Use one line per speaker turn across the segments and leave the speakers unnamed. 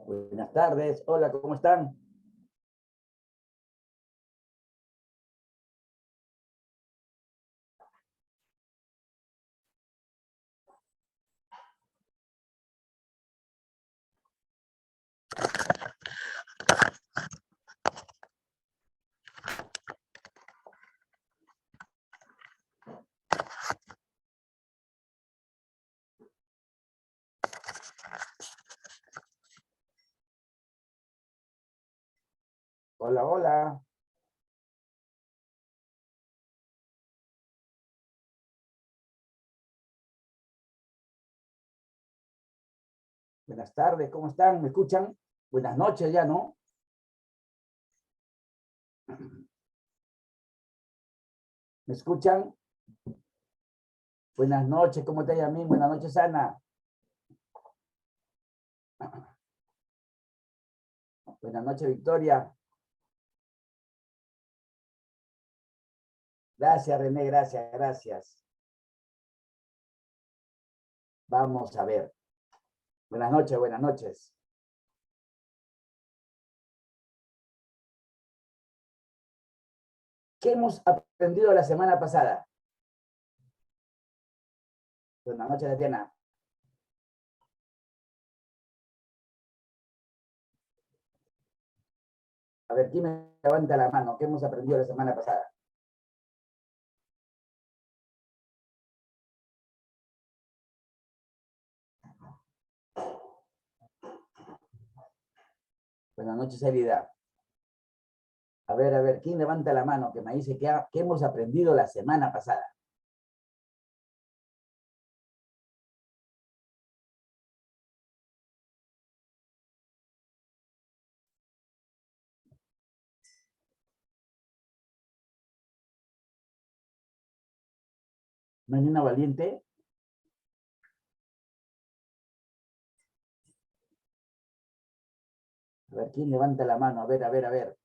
Buenas tardes. Hola, ¿cómo están? Hola, hola. Buenas tardes, ¿cómo están? ¿Me escuchan? Buenas noches ya, ¿no? ¿Me escuchan? Buenas noches, ¿cómo te llamas? Buenas noches, Ana. Buenas noches, Victoria. Gracias, René, gracias, gracias. Vamos a ver. Buenas noches, buenas noches. ¿Qué hemos aprendido la semana pasada? Buenas noches, Tatiana. A ver, ¿quién me levanta la mano? ¿Qué hemos aprendido la semana pasada? Buenas noches, Elida. A ver, ¿quién levanta la mano que me dice qué hemos aprendido la semana pasada? ¿No hay ninguna valiente? A ver, ¿quién levanta la mano? A ver, a ver, a ver.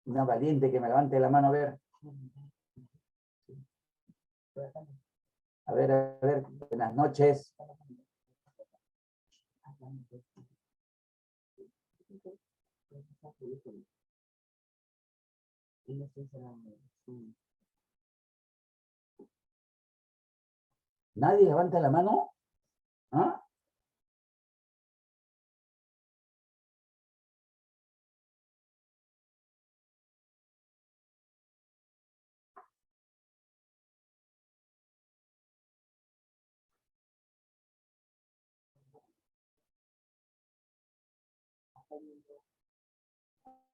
Una valiente que me levante la mano, a ver. A ver, buenas noches. ¿Nadie levanta la mano? ¿Ah?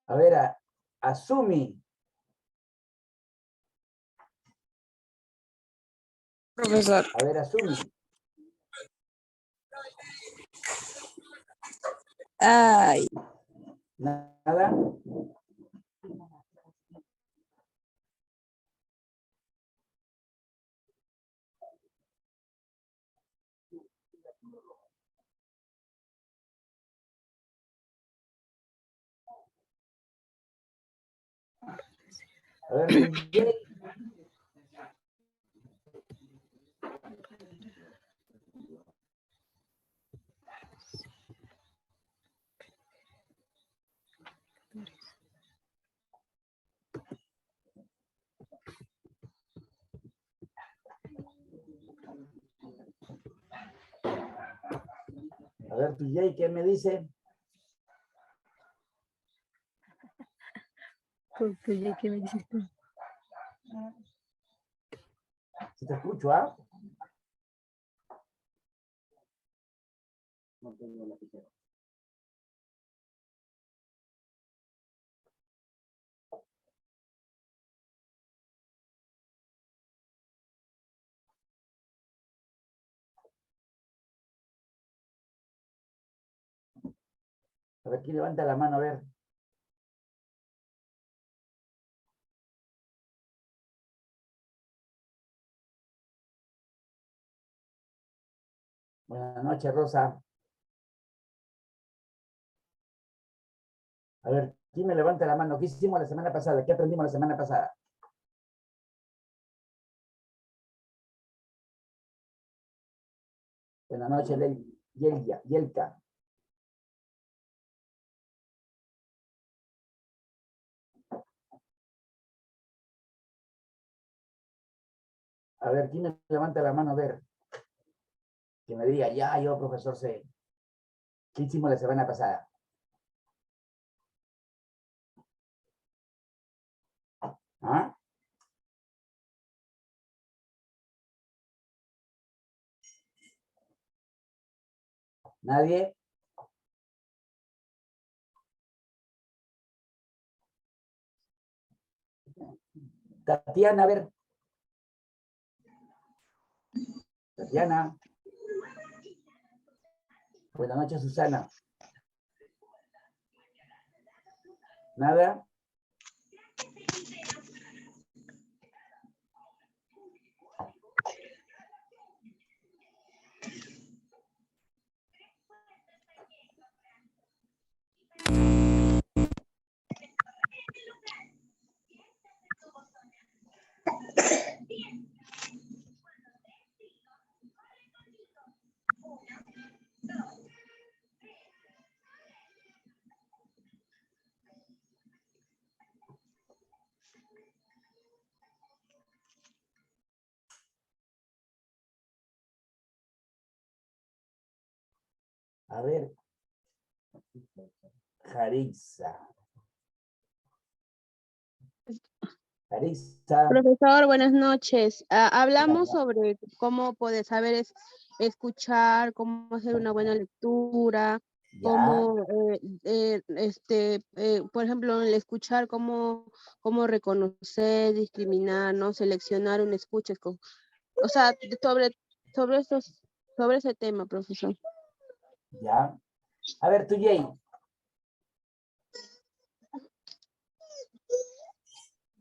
A ver, Asumi.
Profesor.
A ver, Asumi.
Ay,
Nada. A ver, DJ. A ver, DJ, ¿qué me dice?
¿qué me dices tú?
Si te escucho, ¿ah? No tengo lapicero. A ver, ¿quién levanta la mano? A ver. Buenas noches, Rosa. A ver, ¿quién me levanta la mano? ¿Qué hicimos la semana pasada? ¿Qué aprendimos la semana pasada? Buenas noches, Yelka. A ver, ¿quién me levanta la mano? A ver, que me diga, ya, yo, profesor, sé. ¿Qué hicimos la semana pasada? ¿Ah? ¿Nadie? Tatiana, a ver. Tatiana. Buenas noches, Susana. ¿Nada? A ver, Jarixa. Jarixa.
Profesor, buenas noches. Hablamos
Buenas
sobre cómo poder saber escuchar, cómo hacer una buena lectura,
Ya.
cómo, por ejemplo, el escuchar, cómo reconocer, discriminar, ¿no? Seleccionar un escucha. O sea, sobre ese tema, profesor.
Ya. A ver, tú, Jay.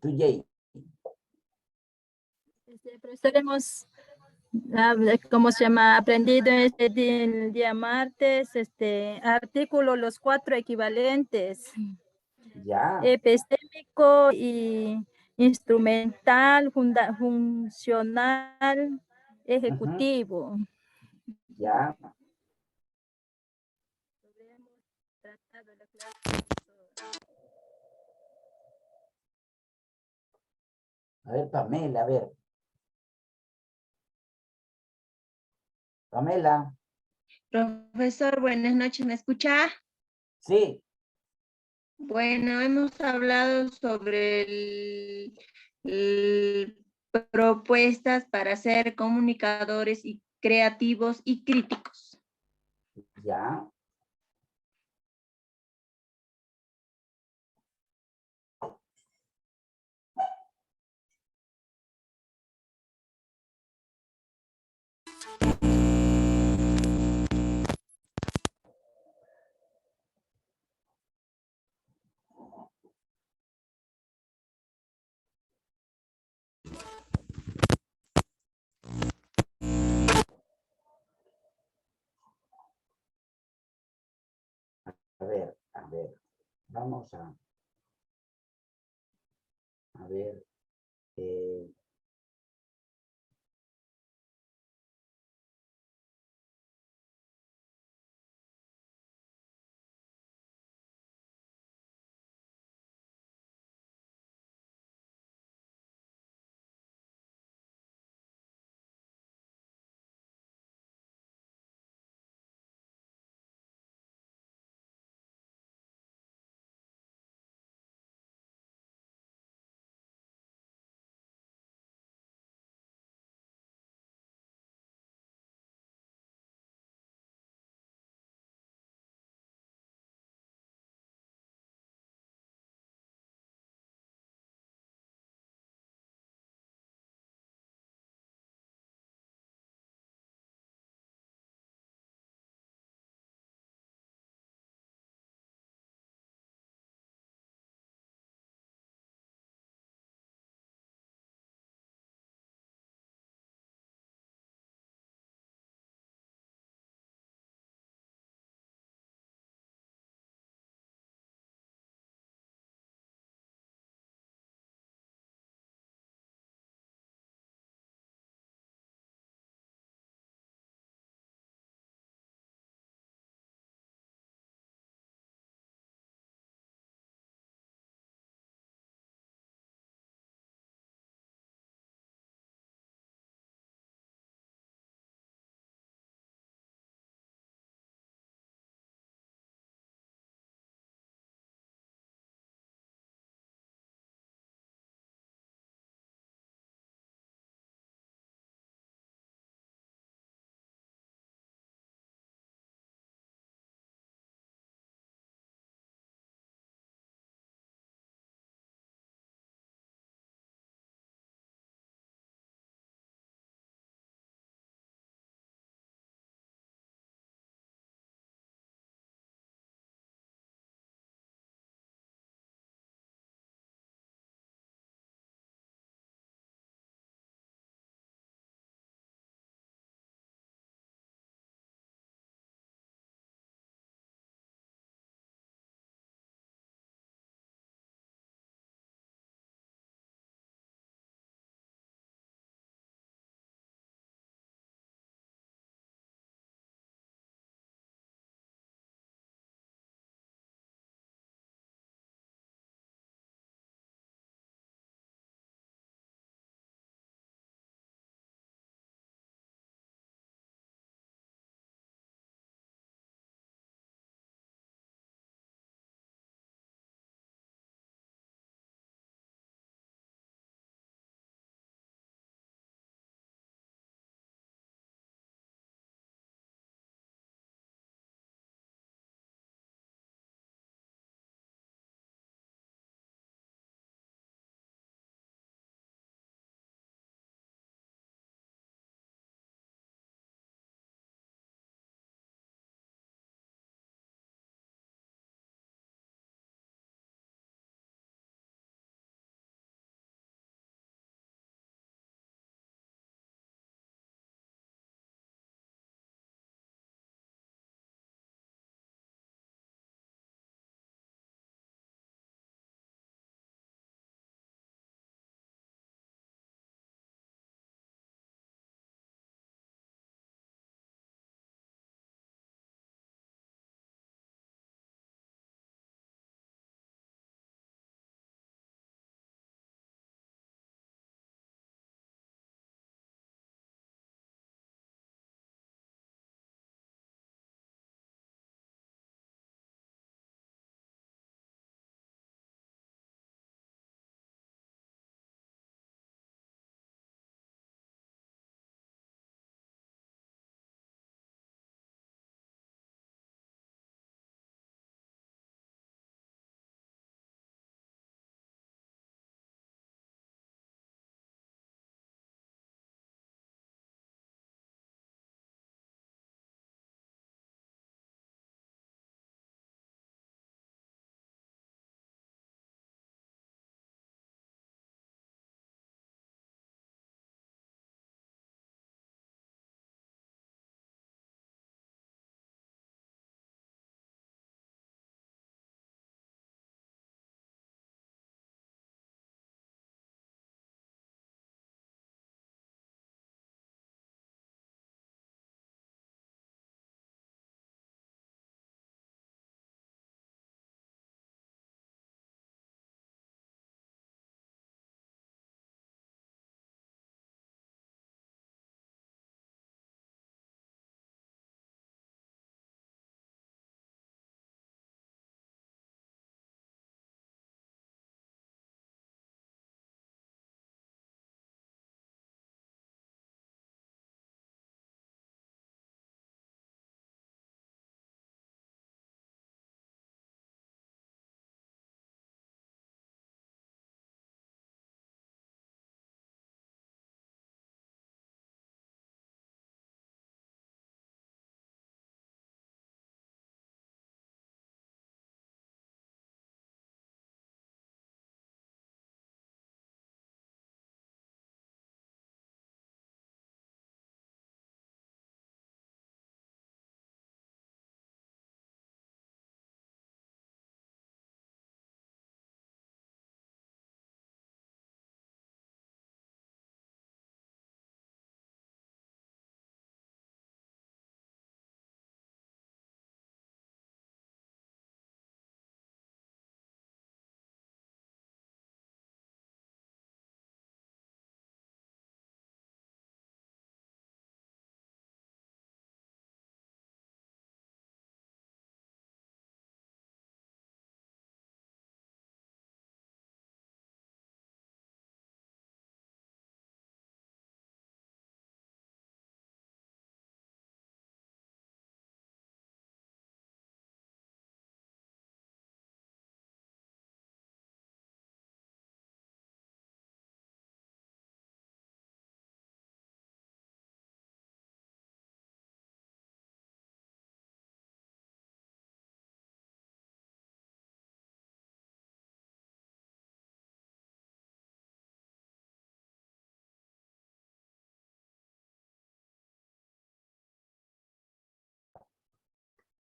Tú, Jay.
Profesor, hemos, ¿cómo se llama? Aprendido el día martes, artículo, los 4 equivalentes,
Ya.
epistémico y instrumental, funcional,
Ujú.
ejecutivo.
Ya.
Hemos tratado la clase.
A ver, Pamela, a ver. Pamela.
Profesor, buenas noches, ¿me escucha?
Sí.
Bueno, hemos hablado sobre propuestas para ser comunicadores y creativos y críticos.
Ya. A ver, a ver. Vamos a ver. eh,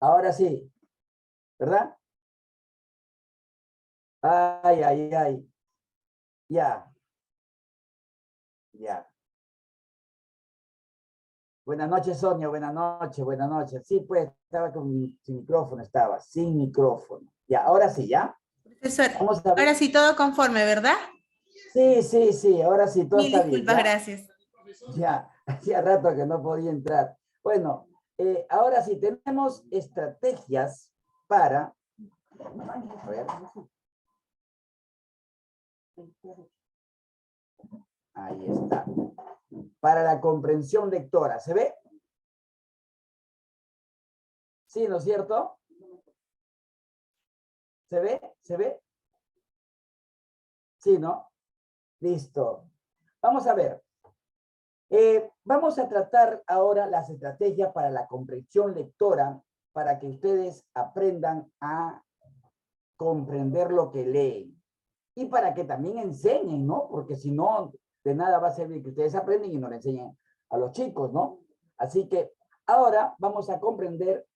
Ahora sí, ¿verdad? Ay, ay, ay. Ya. Ya. Buenas noches, Sonia. Buenas noches, buenas noches. Sí, pues, estaba sin micrófono, estaba sin micrófono. Ya, ahora sí, ¿ya?
Profesor,
Vamos a ver.
ahora sí todo conforme, ¿verdad?
Sí, sí, sí, ahora sí, todo
Mil
está bien,
disculpas,
¿ya?
gracias.
Ya, hacía rato que no podía entrar. Bueno, ahora sí, tenemos estrategias para... A ver. Ahí está. Para la comprensión lectora, ¿se ve? Sí, ¿no es cierto? ¿Se ve? ¿Se ve? Sí, ¿no? Listo. Vamos a ver. Vamos a tratar ahora las estrategias para la comprensión lectora para que ustedes aprendan a comprender lo que leen. Y para que también enseñen, ¿no? Porque si no, de nada va a servir que ustedes aprenden y no le enseñen a los chicos, ¿no? Así que ahora vamos a comprender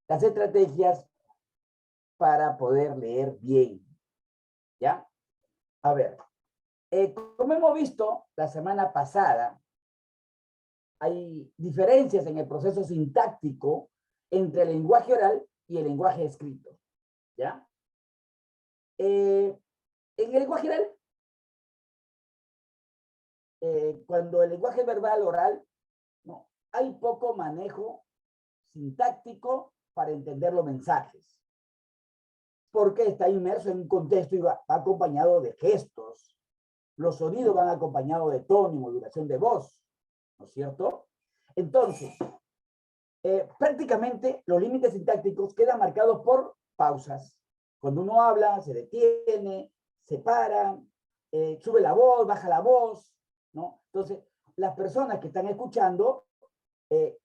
las estrategias para poder leer bien, ¿ya? A ver, como hemos visto la semana pasada, hay diferencias en el proceso sintáctico entre el lenguaje oral y el lenguaje escrito, ¿ya? En el lenguaje oral, cuando el lenguaje verbal oral, no, hay poco manejo sintáctico para entender los mensajes, porque está inmerso en un contexto y va acompañado de gestos. Los sonidos van acompañados de tono y modulación de voz, ¿no es cierto? Entonces, prácticamente los límites sintácticos quedan marcados por pausas. Cuando uno habla, se detiene, se para, sube la voz, baja la voz, ¿no? Entonces, las personas que están escuchando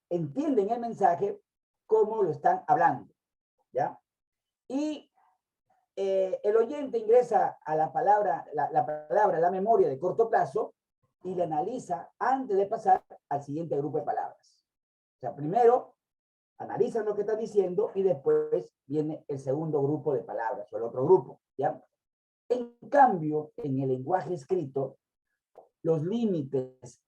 entienden el mensaje como lo están hablando, ¿ya? Y el oyente ingresa a la palabra, la memoria de corto plazo y la analiza antes de pasar al siguiente grupo de palabras. O sea, primero analizan lo que están diciendo y después viene el segundo grupo de palabras o el otro grupo, ¿ya? En cambio, en el lenguaje escrito, los límites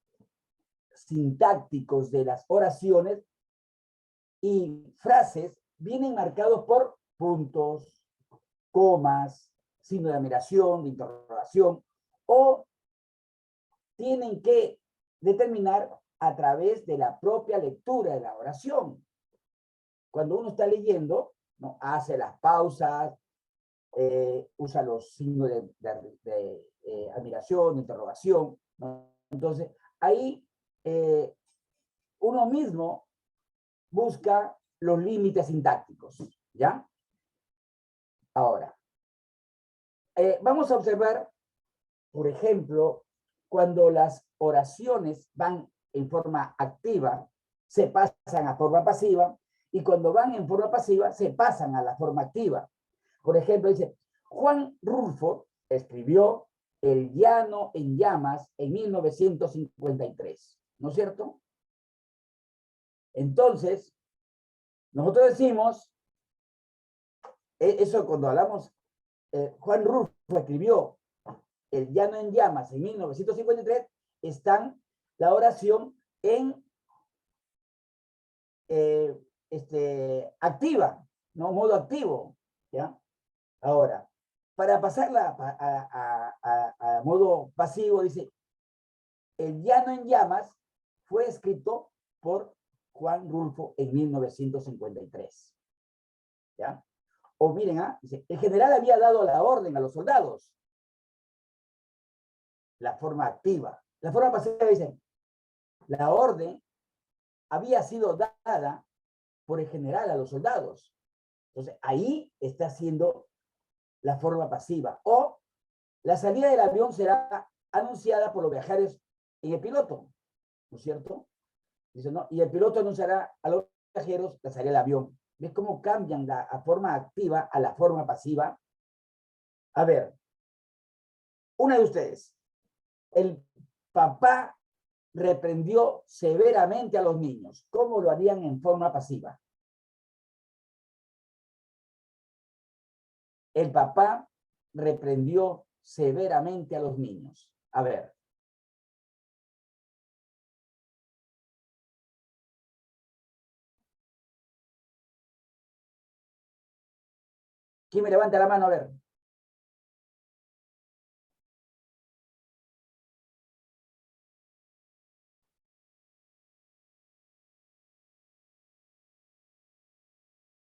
sintácticos de las oraciones y frases vienen marcados por puntos, comas, signo de admiración, de interrogación, o tienen que determinar a través de la propia lectura de la oración. Cuando uno está leyendo, ¿no? Hace las pausas, usa los signos de admiración, de interrogación, ¿no? Entonces, ahí uno mismo busca los límites sintácticos, ¿ya? Ahora, vamos a observar, por ejemplo, cuando las oraciones van en forma activa, se pasan a forma pasiva, y cuando van en forma pasiva, se pasan a la forma activa. Por ejemplo, dice, Juan Rulfo escribió El llano en llamas en 1953, ¿no es cierto? Entonces, nosotros decimos, eso cuando hablamos, Juan Rulfo escribió El llano en llamas en 1953, están la oración en activa, ¿no? Modo activo, ¿ya? Ahora, para pasarla a modo pasivo, dice, El llano en llamas fue escrito por Juan Rulfo en 1953, ¿ya? O miren, dice, el general había dado la orden a los soldados. La forma activa. La forma pasiva dice, la orden había sido dada por el general a los soldados. Entonces, ahí está haciendo la forma pasiva. O la salida del avión será anunciada por los viajeros y el piloto, ¿no es cierto? Dice, no, y el piloto anunciará a los viajeros la salida del avión. ¿Ves cómo cambian la forma activa a la forma pasiva? A ver, una de ustedes. El papá reprendió severamente a los niños. ¿Cómo lo harían en forma pasiva? el papá reprendió severamente a los niños. A ver. ¿Quién me levanta la mano? A ver.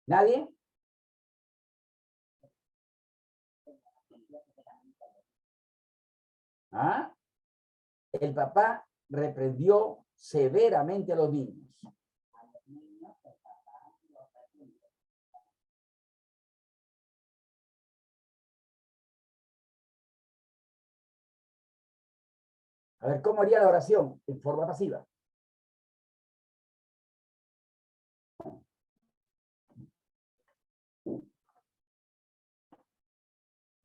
¿Nadie? ¿Ah? El papá reprendió severamente a los niños. A ver, ¿cómo haría la oración? En forma pasiva.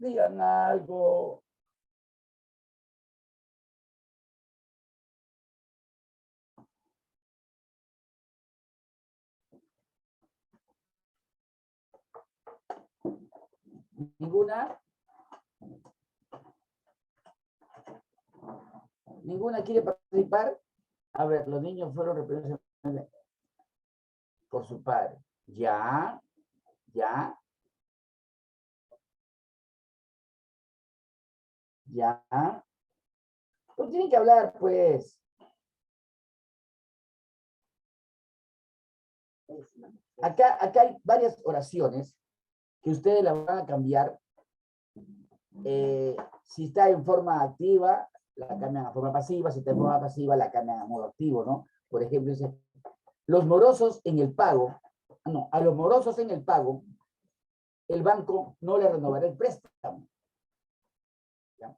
Digan algo. ¿Ninguna? ¿Ninguna quiere participar? A ver, los niños fueron reprendidos por su padre. Ya. Pues tienen que hablar, pues. Acá hay varias oraciones que ustedes las van a cambiar. Si está en forma activa, la cambian a forma pasiva. Si está en forma pasiva, la cambian a modo activo, ¿no? Por ejemplo, dice, los morosos en el pago, no, a los morosos en el pago, el banco no le renovará el préstamo. ¿Ya?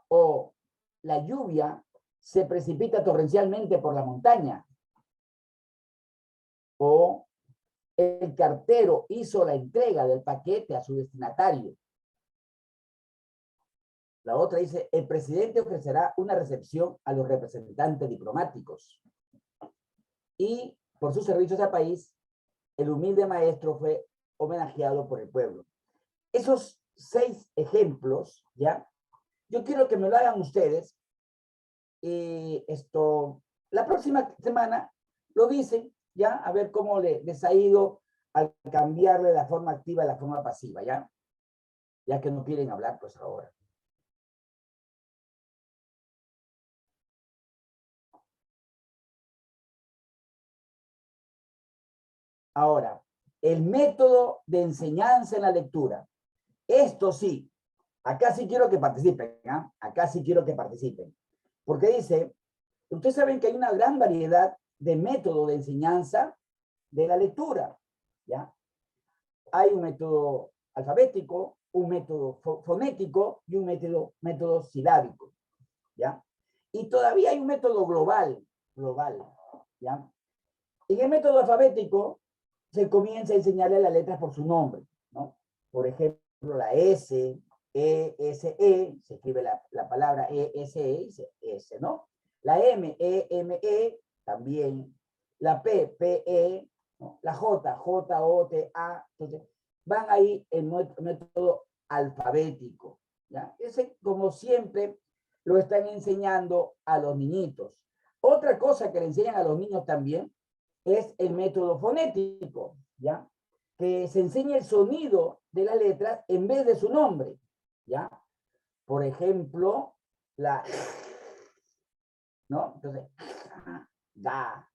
O la lluvia se precipita torrencialmente por la montaña. O el cartero hizo la entrega del paquete a su destinatario. La otra dice, el presidente ofrecerá una recepción a los representantes diplomáticos. Y por sus servicios al país, el humilde maestro fue homenajeado por el pueblo. Esos 6 ejemplos, ¿ya? Yo quiero que me lo hagan ustedes. Y la próxima semana lo dicen, ¿ya? A ver cómo les ha ido al cambiarle la forma activa a la forma pasiva, ¿ya? Ya que no quieren hablar, pues ahora. Ahora, el método de enseñanza en la lectura. Esto sí, acá sí quiero que participen, ¿ah? Acá sí quiero que participen. Porque dice, ustedes saben que hay una gran variedad de método de enseñanza de la lectura, ¿ya? Hay un método alfabético, un método fonético y un método silábico, ¿ya? Y todavía hay un método global, ¿ya? En el método alfabético se comienza a enseñarle las letras por su nombre, ¿no? Por ejemplo, la S, E, S, E, se escribe la palabra E, S, E, S, ¿no? La M, E, M, E, también. La P, P, E, ¿no? La J, J, O, T, A. Entonces, van ahí en método alfabético, ¿ya? Ese, como siempre, lo están enseñando a los niñitos. Otra cosa que le enseñan a los niños también es el método fonético, ¿ya? Que se enseña el sonido de las letras en vez de su nombre, ¿ya? Por ejemplo, la, ¿no? Entonces, ga,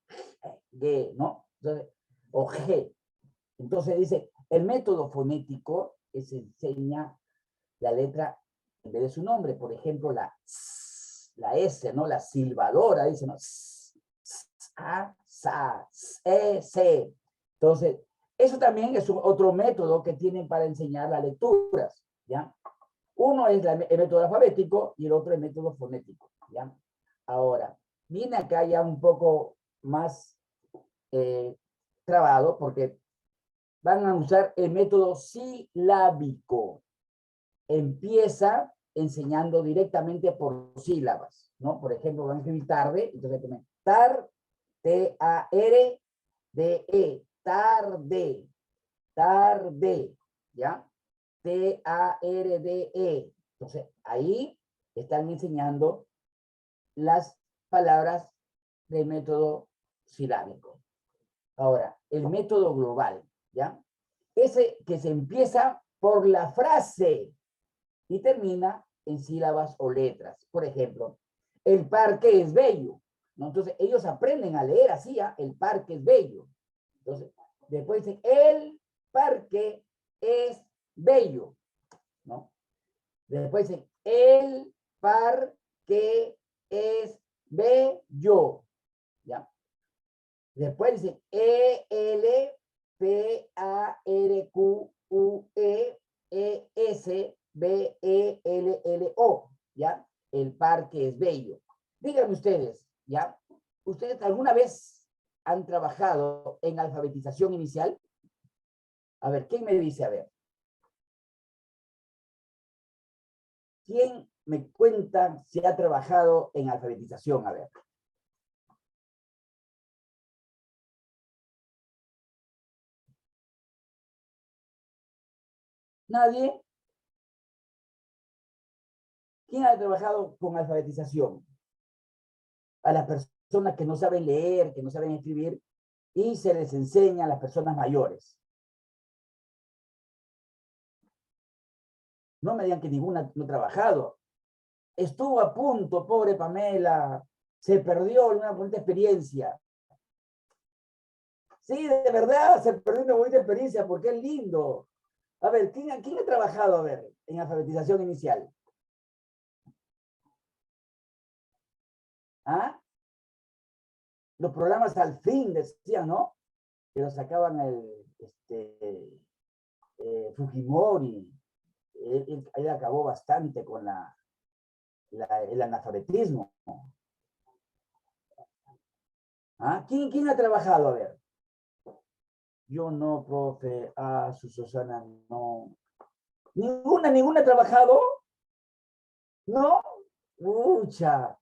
ge, ¿no? Entonces, o G. Entonces dice, el método fonético que se enseña la letra en vez de su nombre. Por ejemplo, la S, ¿no? La silbadora, dice, ¿no? A, sa, e, se. Entonces, eso también es otro método que tienen para enseñar las lecturas, ¿ya? Uno es el método alfabético y el otro el método fonético, ¿ya? Ahora, viene acá ya un poco más trabado porque van a usar el método silábico. Empieza enseñando directamente por sílabas, ¿no? Por ejemplo, van a escribir tarde, entonces tar, T-A-R-D-E, tarde, ¿ya? T-A-R-D-E. Entonces, ahí están enseñando las palabras del método silábico. Ahora, el método global, ¿ya? Ese que se empieza por la frase y termina en sílabas o letras. Por ejemplo, el parque es bello, ¿no? Entonces, ellos aprenden a leer así, ¿ya? El parque es bello. Entonces, después dicen, el parque es bello, ¿no? Después dicen, el parque es bello, ¿ya? Después dicen, E-L-P-A-R-Q-U-E-E-S-B-E-L-L-O, ¿ya? El parque es bello. Díganme ustedes, ¿ya? ¿Ustedes alguna vez han trabajado en alfabetización inicial? A ver, ¿quién me dice? A ver. ¿Quién me cuenta si ha trabajado en alfabetización? A ver. ¿Nadie? ¿Quién ha trabajado con alfabetización? A las personas que no saben leer, que no saben escribir, y se les enseña a las personas mayores. No me digan que ninguna no ha trabajado. Estuvo a punto, pobre Pamela, se perdió una bonita experiencia. Sí, de verdad, se perdió una bonita experiencia, porque es lindo. A ver, ¿quién ha trabajado, a ver, en alfabetización inicial? ¿Ah? Los programas al fin, decían, ¿no? Que lo sacaban Fujimori. Él acabó bastante con el analfabetismo. ¿Ah? ¿Quién ha trabajado? A ver. Yo no, profe. Ah, Susana, no. ¿Ninguna ha trabajado? ¿No? Mucha.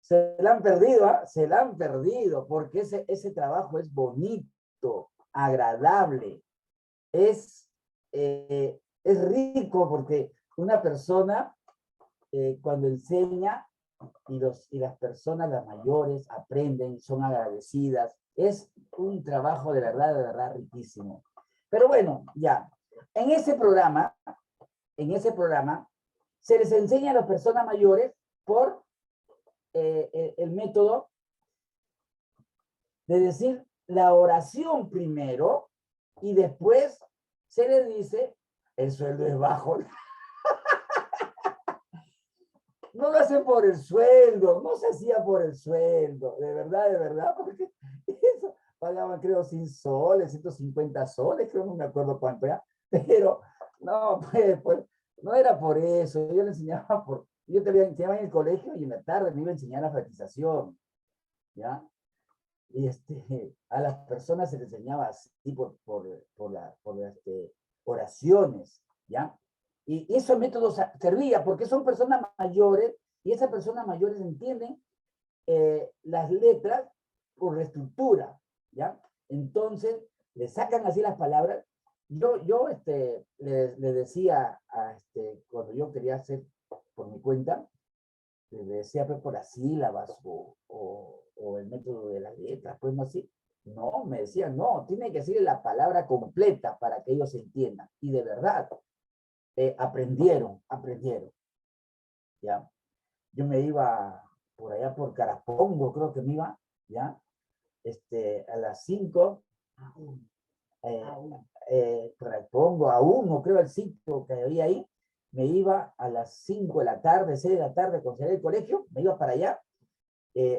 Se la han perdido, ¿ah? Se la han perdido, porque ese trabajo es bonito, agradable, es rico, porque una persona cuando enseña y las personas, las mayores, aprenden, son agradecidas, es un trabajo de verdad riquísimo. Pero bueno, ya, en ese programa, se les enseña a las personas mayores por el método de decir la oración primero y después se les dice el sueldo es bajo. No lo hacen por el sueldo, no se hacía por el sueldo, de verdad, porque eso pagaban creo 100 soles, 150 soles, creo, no me acuerdo cuánto era, pero no, pues no era por eso, yo le enseñaba yo te enseñaba en el colegio y en la tarde me iba a enseñar alfabetización, ¿ya? Y a las personas se les enseñaba así por las oraciones, ¿ya? Y esos métodos servían porque son personas mayores y esas personas mayores entienden las letras por la estructura, ¿ya? Entonces, le sacan así las palabras. Yo le decía, cuando yo quería hacer por mi cuenta, le decía pues, por las sílabas o el método de las letras, pues no así. No, me decían, no, tiene que decir la palabra completa para que ellos entiendan. Y de verdad, aprendieron, ¿ya? Yo me iba por allá por Carapongo, creo que me iba, ¿ya? A las 5, Carapongo, a 1, creo el sitio que había ahí, me iba a las 5 de la tarde, 6 de la tarde, cuando salí del colegio, me iba para allá,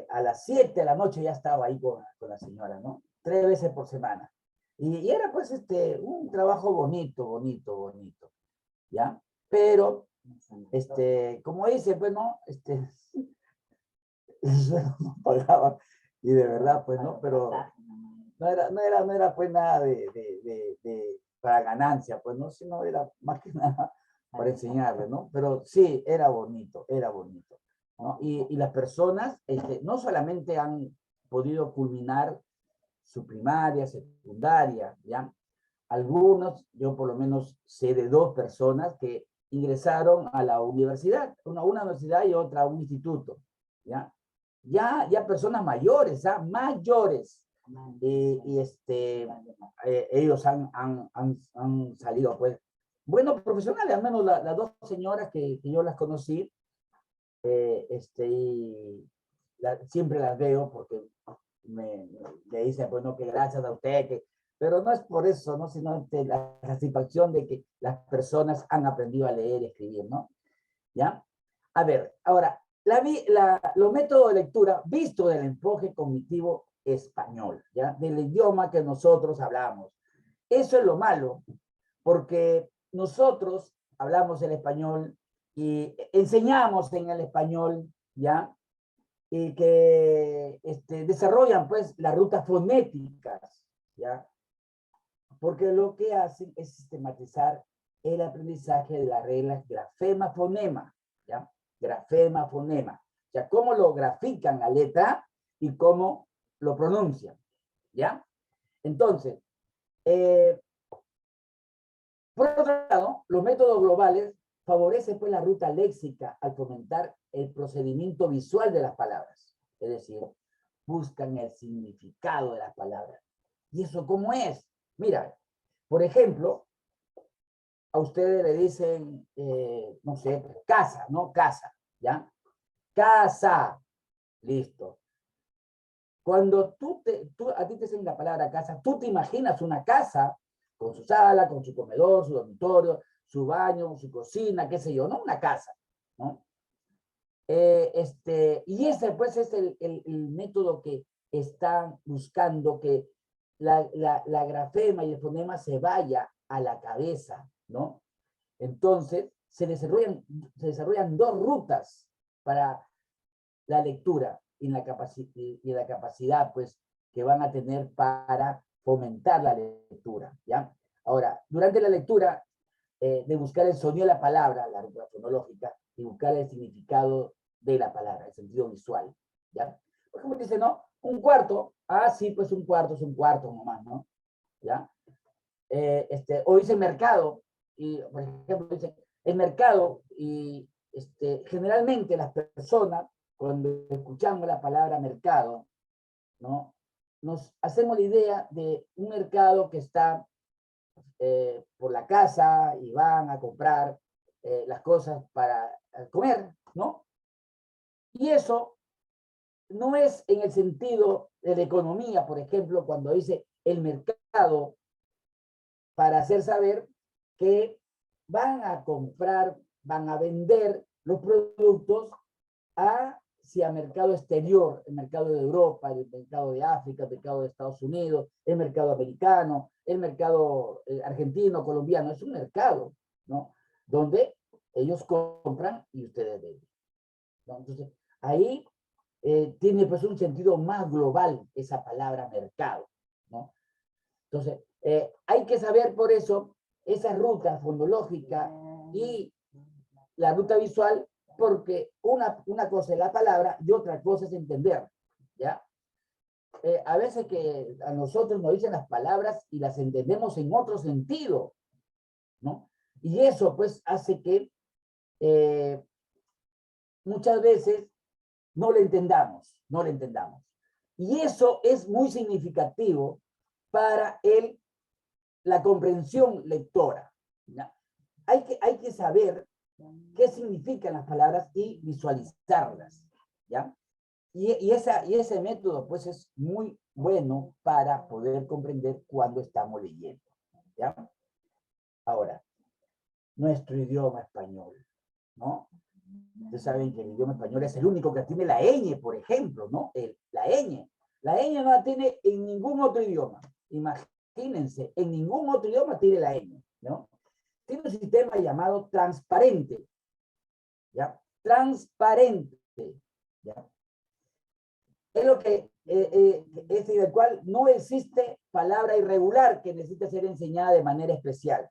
a las 7 de la noche ya estaba ahí con la señora, ¿no? 3 veces por semana. Y era pues un trabajo bonito, ¿ya? Pero, como dice, pues, ¿no? No pagaba, y de verdad, pues, ¿no? Pero no era pues nada para ganancia, pues, ¿no? Sino era más que nada para enseñarle, ¿no? Pero sí, era bonito, ¿no? Y las personas, no solamente han podido culminar su primaria, secundaria, ¿ya? algunos, yo por lo menos sé de 2 personas que ingresaron a la universidad, una universidad y otra a un instituto, ¿ya? Ya personas mayores, ¿ah? Mayores. Ellos han salido, pues, buenos profesionales, al menos las 2 señoras que yo las conocí, y siempre las veo porque me dicen, pues, no, que gracias a usted, pero no es por eso, ¿no? Sino la satisfacción de que las personas han aprendido a leer y escribir, ¿no? ¿Ya? A ver, ahora, los métodos de lectura visto del enfoque cognitivo español, ¿ya? Del idioma que nosotros hablamos. Eso es lo malo, porque nosotros hablamos el español y enseñamos en el español, ¿ya? Y que desarrollan, pues, las rutas fonéticas, ¿ya? Porque lo que hacen es sistematizar el aprendizaje de las reglas grafema-fonema, ¿ya? Grafema-fonema. O sea, cómo lo grafican la letra y cómo lo pronuncian, ¿ya? Entonces, por otro lado, los métodos globales favorecen, pues, la ruta léxica al fomentar el procedimiento visual de las palabras. Es decir, buscan el significado de las palabras. ¿Y eso cómo es? Mira, por ejemplo, a ustedes le dicen, no sé, casa, ¿no? Casa, ¿ya? Casa, listo. Cuando a ti te dicen la palabra casa, tú te imaginas una casa con su sala, con su comedor, su dormitorio, su baño, su cocina, qué sé yo, ¿no? Una casa, ¿no? Y ese, pues, es el método que están buscando, que la grafema y el fonema se vaya a la cabeza, ¿no? Entonces, se desarrollan 2 rutas para la lectura y la capacidad, pues, que van a tener para fomentar la lectura, ¿ya? Ahora, durante la lectura, de buscar el sonido de la palabra, la ruta fonológica, y buscar el significado de la palabra, el sentido visual, ¿ya? Por ejemplo, dice, ¿no? Un cuarto, sí, pues un cuarto es un cuarto nomás, ¿no? ¿Ya? O dice mercado, y por ejemplo dice el mercado, y generalmente las personas, cuando escuchamos la palabra mercado, ¿no? Nos hacemos la idea de un mercado que está por la casa y van a comprar las cosas para comer, ¿no? Y eso no es en el sentido de la economía, por ejemplo, cuando dice el mercado, para hacer saber que van a comprar, van a vender los productos hacia mercado exterior, el mercado de Europa, el mercado de África, el mercado de Estados Unidos, el mercado americano, el mercado argentino, colombiano. Es un mercado, ¿no? Donde ellos compran y ustedes venden, ¿no? Entonces, ahí tiene, pues, un sentido más global esa palabra mercado, ¿no? Entonces, hay que saber por eso esa ruta fonológica y la ruta visual, porque una cosa es la palabra y otra cosa es entender, ¿ya? A veces que a nosotros nos dicen las palabras y las entendemos en otro sentido, ¿no? Y eso, pues, hace que muchas veces no le entendamos. Y eso es muy significativo para la comprensión lectora, ¿ya? Hay que saber qué significan las palabras y visualizarlas, ¿ya? Y ese método, pues, es muy bueno para poder comprender cuando estamos leyendo, ¿ya? Ahora, nuestro idioma español, ¿no? Ustedes saben que el idioma español es el único que tiene la ñ, por ejemplo, ¿no? La ñ. La ñ no la tiene en ningún otro idioma. Imagínense, en ningún otro idioma tiene la ñ, ¿no? Tiene un sistema llamado transparente, ¿ya? Transparente, ¿ya? Es lo que, es en el cual no existe palabra irregular que necesite ser enseñada de manera especial.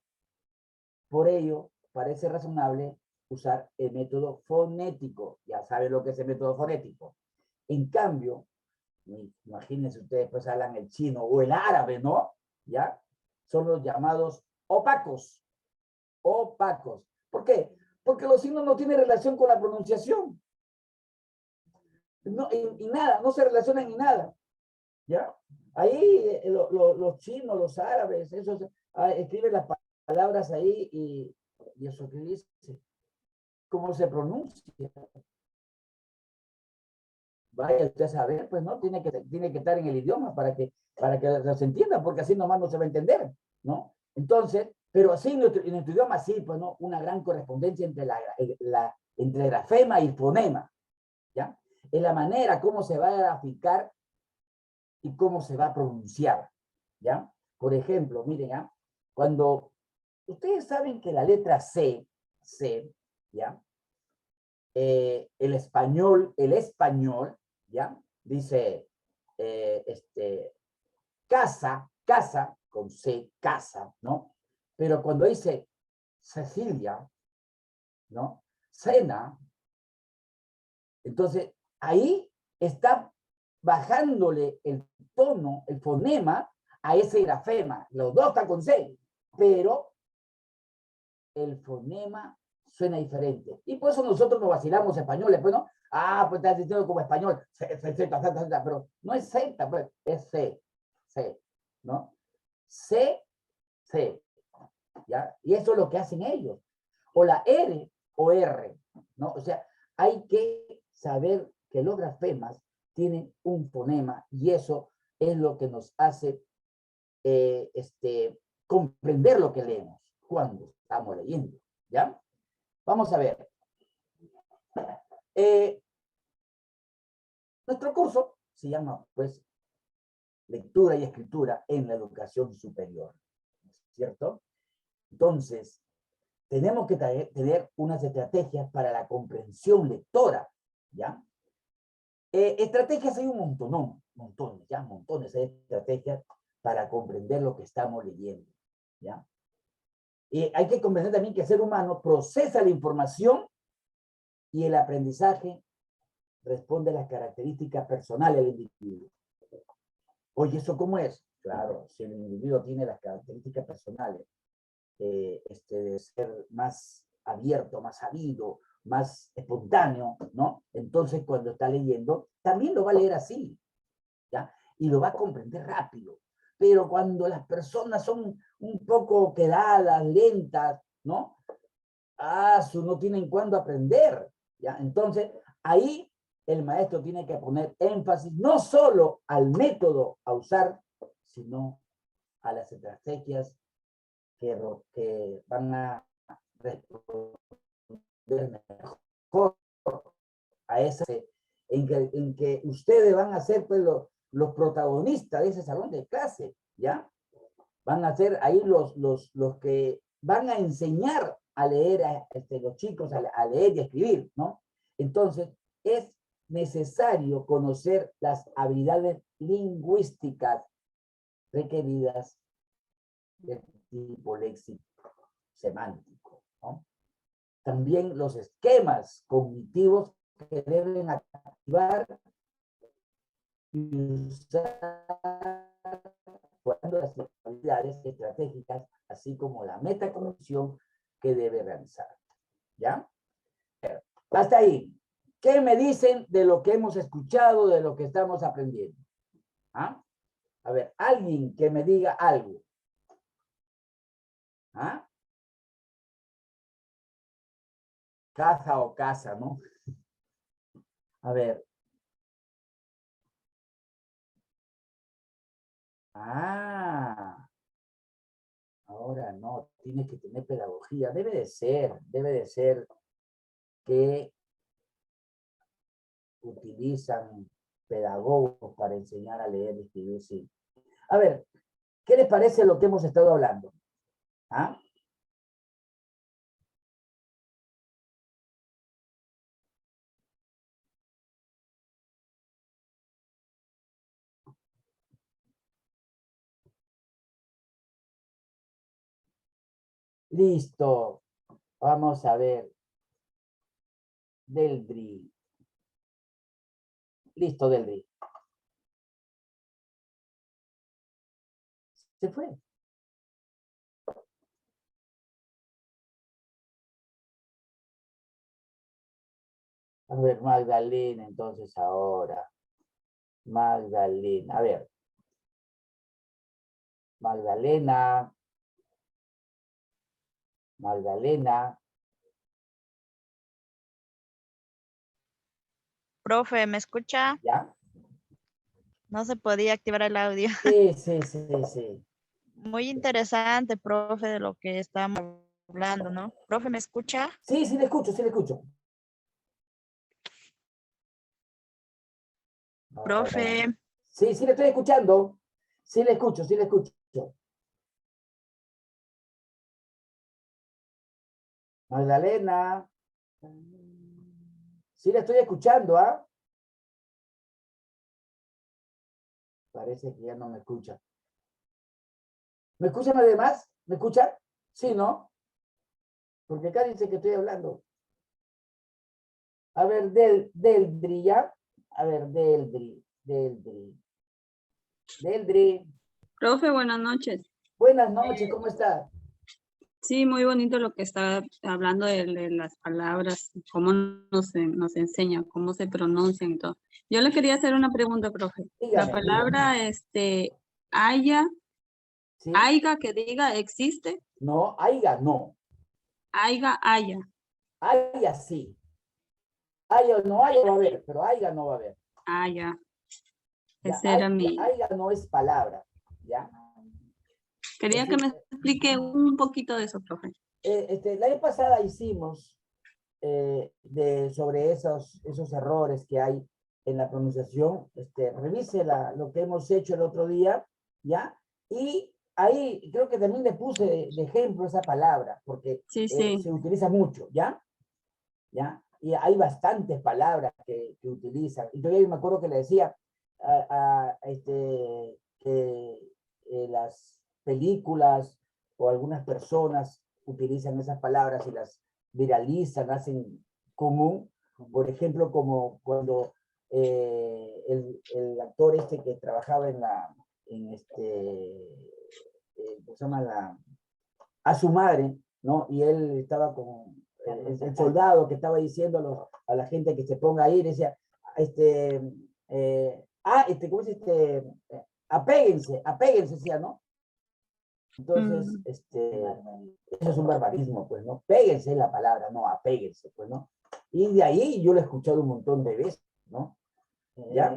Por ello, parece razonable usar el método fonético. Ya saben lo que es el método fonético. En cambio, imagínense ustedes, pues, hablan el chino o el árabe, ¿no? ¿Ya? son los llamados opacos. Opacos. ¿Por qué? Porque los signos no tienen relación con la pronunciación. No, y nada, no se relacionan en nada. ¿Ya? Ahí los chinos, los árabes, esos escriben las palabras ahí y eso que dice, cómo se pronuncia. Vaya usted a saber, pues no, tiene que estar en el idioma para que se entienda, porque así nomás no se va a entender, ¿no? Entonces, pero así en nuestro idioma sí, pues no, una gran correspondencia entre entre grafema y fonema, ¿ya? Es la manera cómo se va a graficar y cómo se va a pronunciar, ¿ya? Por ejemplo, miren, ¿ya? Cuando ustedes saben que la letra C, ¿ya? El español, ¿ya? Dice, casa, con C, casa, ¿no? Pero cuando dice Cecilia, ¿no? Cena, entonces ahí está bajándole el tono, el fonema a ese grafema. Los dos están con C, pero el fonema suena diferente. Y por eso nosotros nos vacilamos españoles, pues, ¿no? Ah, pues estás diciendo como español, pero no es Z, pues, es C, ¿no? C, ¿ya? Y eso es lo que hacen ellos. O la R o R, ¿no? O sea, hay que saber que los grafemas tienen un fonema y eso es lo que nos hace comprender lo que leemos cuando estamos leyendo, ¿ya? Vamos a ver. Nuestro curso se llama, pues, Lectura y Escritura en la Educación Superior, ¿cierto? Entonces, tenemos que tener unas estrategias para la comprensión lectora, ¿ya? Estrategias hay un montones de estrategias para comprender lo que estamos leyendo, ¿ya? Y hay que comprender también que el ser humano procesa la información y el aprendizaje responde a las características personales del individuo. Oye, ¿eso cómo es? Claro, si el individuo tiene las características personales de ser más abierto, más sabido, más espontáneo, ¿no? Entonces, cuando está leyendo, también lo va a leer así, ¿ya? Y lo va a comprender rápido. Pero cuando las personas son un poco quedadas, lentas, ¿no? No tienen cuándo aprender, ¿ya? Entonces, ahí el maestro tiene que poner énfasis no solo al método a usar, sino a las estrategias que van a responder mejor a ese, en que ustedes van a ser pues, los protagonistas de ese salón de clase, ¿ya? Van a ser ahí los que van a enseñar a leer a los chicos, a leer y a escribir, ¿no? Entonces, es necesario conocer las habilidades lingüísticas requeridas del tipo léxico semántico, ¿no? También los esquemas cognitivos que deben activar y usar cuando las habilidades estratégicas, así como la metacognición que debe realizar. ¿Ya? Hasta ahí. ¿Qué me dicen de lo que hemos escuchado, de lo que estamos aprendiendo? ¿Ah? A ver, alguien que me diga algo. ¿Ah? Caja o casa, ¿no? A ver. Ah, ahora no, tiene que tener pedagogía. Debe de ser que utilizan pedagogos para enseñar a leer y escribir, sí. A ver, ¿qué les parece lo que hemos estado hablando? ¿Ah? Listo. Vamos a ver. Deldri. Listo, Deldri. Se fue. A ver, Magdalena, entonces ahora. Magdalena, a ver. Magdalena. Magdalena.
Profe, ¿me escucha?
¿Ya?
No se podía activar el audio.
Sí, sí, sí, sí.
Muy interesante, profe, de lo que estamos hablando, ¿no? Profe, ¿me escucha?
Sí, sí le escucho, sí le escucho.
Profe,
Sí, sí le estoy escuchando. Sí le escucho, sí le escucho. Magdalena. Sí le estoy escuchando, ¿ah? Parece que ya no me escucha. ¿Me escuchan además? ¿Me escuchan? Sí, ¿no? Porque acá dice que estoy hablando. A ver, Deldri, ¿ya? A ver, Deldri. Deldri.
Profe, buenas noches.
Buenas noches, ¿cómo está?
Sí, muy bonito lo que está hablando de las palabras, cómo nos enseña, cómo se pronuncian y todo. Yo le quería hacer una pregunta, profe. La
Dígame, dígame.
palabra, haya,
¿Sí?
aiga, que diga, existe,
No, aiga, no.
aiga, haya.
Aiga, sí. Aiga no, aiga va a haber, pero aiga no va a haber.
Ah, ya.
Ya,
Ese era
aiga no es palabra, ¿ya?
Quería que me explique un poquito de eso, profe.
La vez pasada hicimos sobre esos errores que hay en la pronunciación. Revise lo que hemos hecho el otro día, ¿ya? Y ahí creo que también le puse de ejemplo esa palabra, porque
Sí, sí.
se utiliza mucho, ¿ya? ¿Ya? Y hay bastantes palabras que utilizan. Y todavía me acuerdo que le decía que las películas o algunas personas utilizan esas palabras y las viralizan, hacen común. Por ejemplo, como cuando el actor que trabajaba ¿cómo se llama? A su madre, ¿no? Y él estaba con el soldado que estaba diciendo a la gente que se ponga ahí, decía, ¿cómo es apéguense, decía, ¿no? Entonces, eso es un barbarismo, pues, ¿no? Péguense es la palabra, no, apéguense, pues, ¿no? Y de ahí yo lo he escuchado un montón de veces, ¿no? ¿Ya?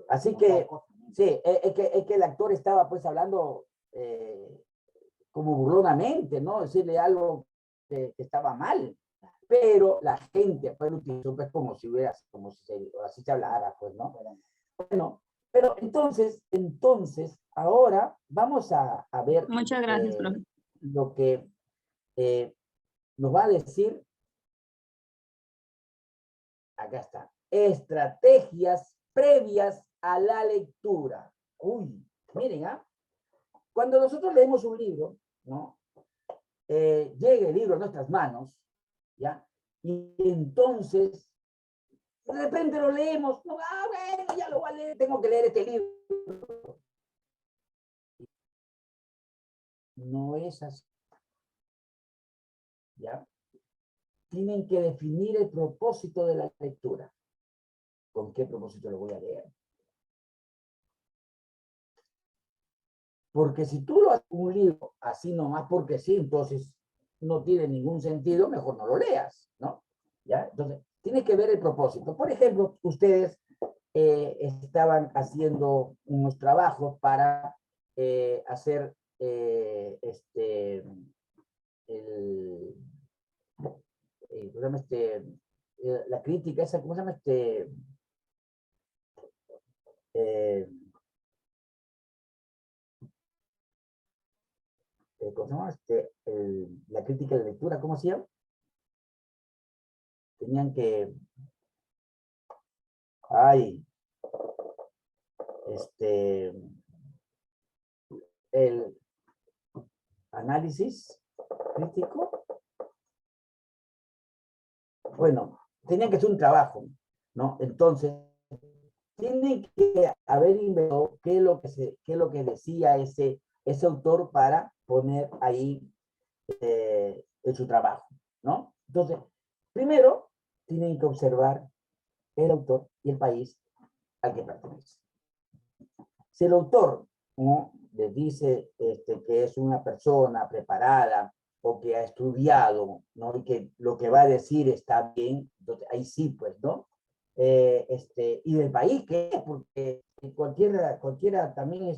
Así que, sí, es que el actor estaba, pues, hablando como burlonamente, ¿no? Decirle algo que estaba mal. Pero la gente pues lo utilizó pues como si así se hablara, pues, ¿no? Bueno, pero entonces, ahora vamos a ver
Muchas gracias, profe.
lo que nos va a decir, acá está, estrategias previas a la lectura. Uy, miren, ¿ah? Cuando nosotros leemos un libro, ¿no? Llega el libro a nuestras manos, ¿ya? Y entonces, de repente lo leemos, no, bueno, ya lo voy a leer, tengo que leer este libro. No es así, ¿ya? Tienen que definir el propósito de la lectura. ¿Con qué propósito lo voy a leer? Porque si tú lo haces un libro así nomás porque sí, entonces no tiene ningún sentido, mejor no lo leas, ¿no? ¿Ya? Entonces, tiene que ver el propósito. Por ejemplo, ustedes estaban haciendo unos trabajos para hacer ¿cómo se llama la crítica esa, ¿cómo se llama ¿cómo se llama la crítica de lectura, ¿cómo se llama? Tenían que, el análisis crítico. Bueno, tenían que hacer un trabajo, ¿no? Entonces, tienen que haber investigado qué es lo que decía ese autor para poner ahí en su trabajo, ¿no? Entonces, primero, tienen que observar el autor y el país al que pertenece. Si el autor, ¿no?, les dice que es una persona preparada o que ha estudiado, ¿no?, y que lo que va a decir está bien, entonces ahí sí, pues, ¿no? Y del país, ¿qué? Porque cualquiera también,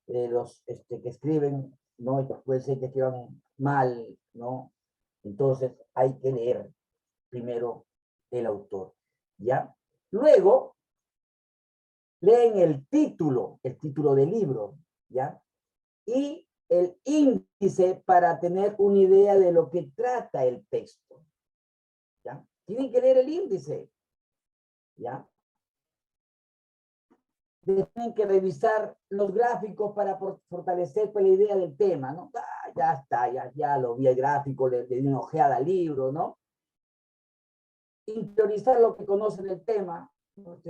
los que escriben, ¿no?, puede ser que escriban mal, ¿no? Entonces hay que leer primero el autor, ¿ya? Luego, leen el título del libro, ¿ya? Y el índice para tener una idea de lo que trata el texto, ¿ya? Tienen que leer el índice, ¿ya? Tienen que revisar los gráficos para fortalecer pues, la idea del tema, ¿no? Ya está, ya lo vi el gráfico, le di una ojeada al libro, ¿no? Interiorizar lo que conocen del tema, ¿no?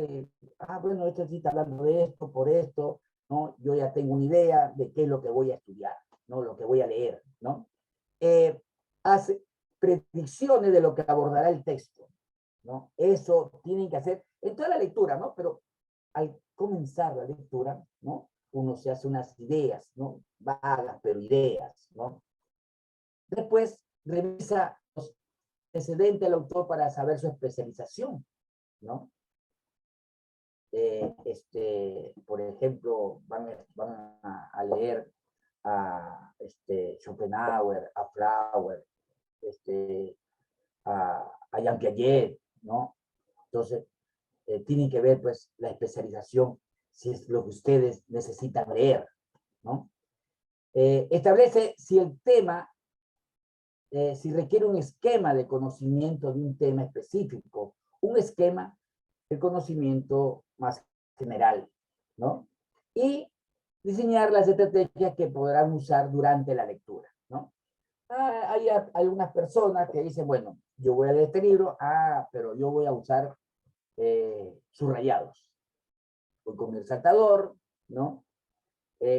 Bueno, este sí está hablando de esto, por esto, ¿no? Yo ya tengo una idea de qué es lo que voy a estudiar, ¿no? Lo que voy a leer, ¿no? Hace predicciones de lo que abordará el texto, ¿no? Eso tienen que hacer en toda la lectura, ¿no? Pero al comenzar la lectura, ¿no? Uno se hace unas ideas, ¿no? Vagas, pero ideas, ¿no? Después revisa los antecedentes del autor para saber su especialización, ¿no? Por ejemplo, van a leer a Schopenhauer, a Flaubert, a Jean Piaget, ¿no? Entonces, tienen que ver, pues, la especialización, si es lo que ustedes necesitan leer, ¿no? Establece si el tema, si requiere un esquema de conocimiento de un tema específico, un esquema de conocimiento más general, ¿no? Y diseñar las estrategias que podrán usar durante la lectura, ¿no? Hay algunas personas que dicen, bueno, yo voy a leer este libro, pero yo voy a usar subrayados. Voy con mi resaltador, ¿no?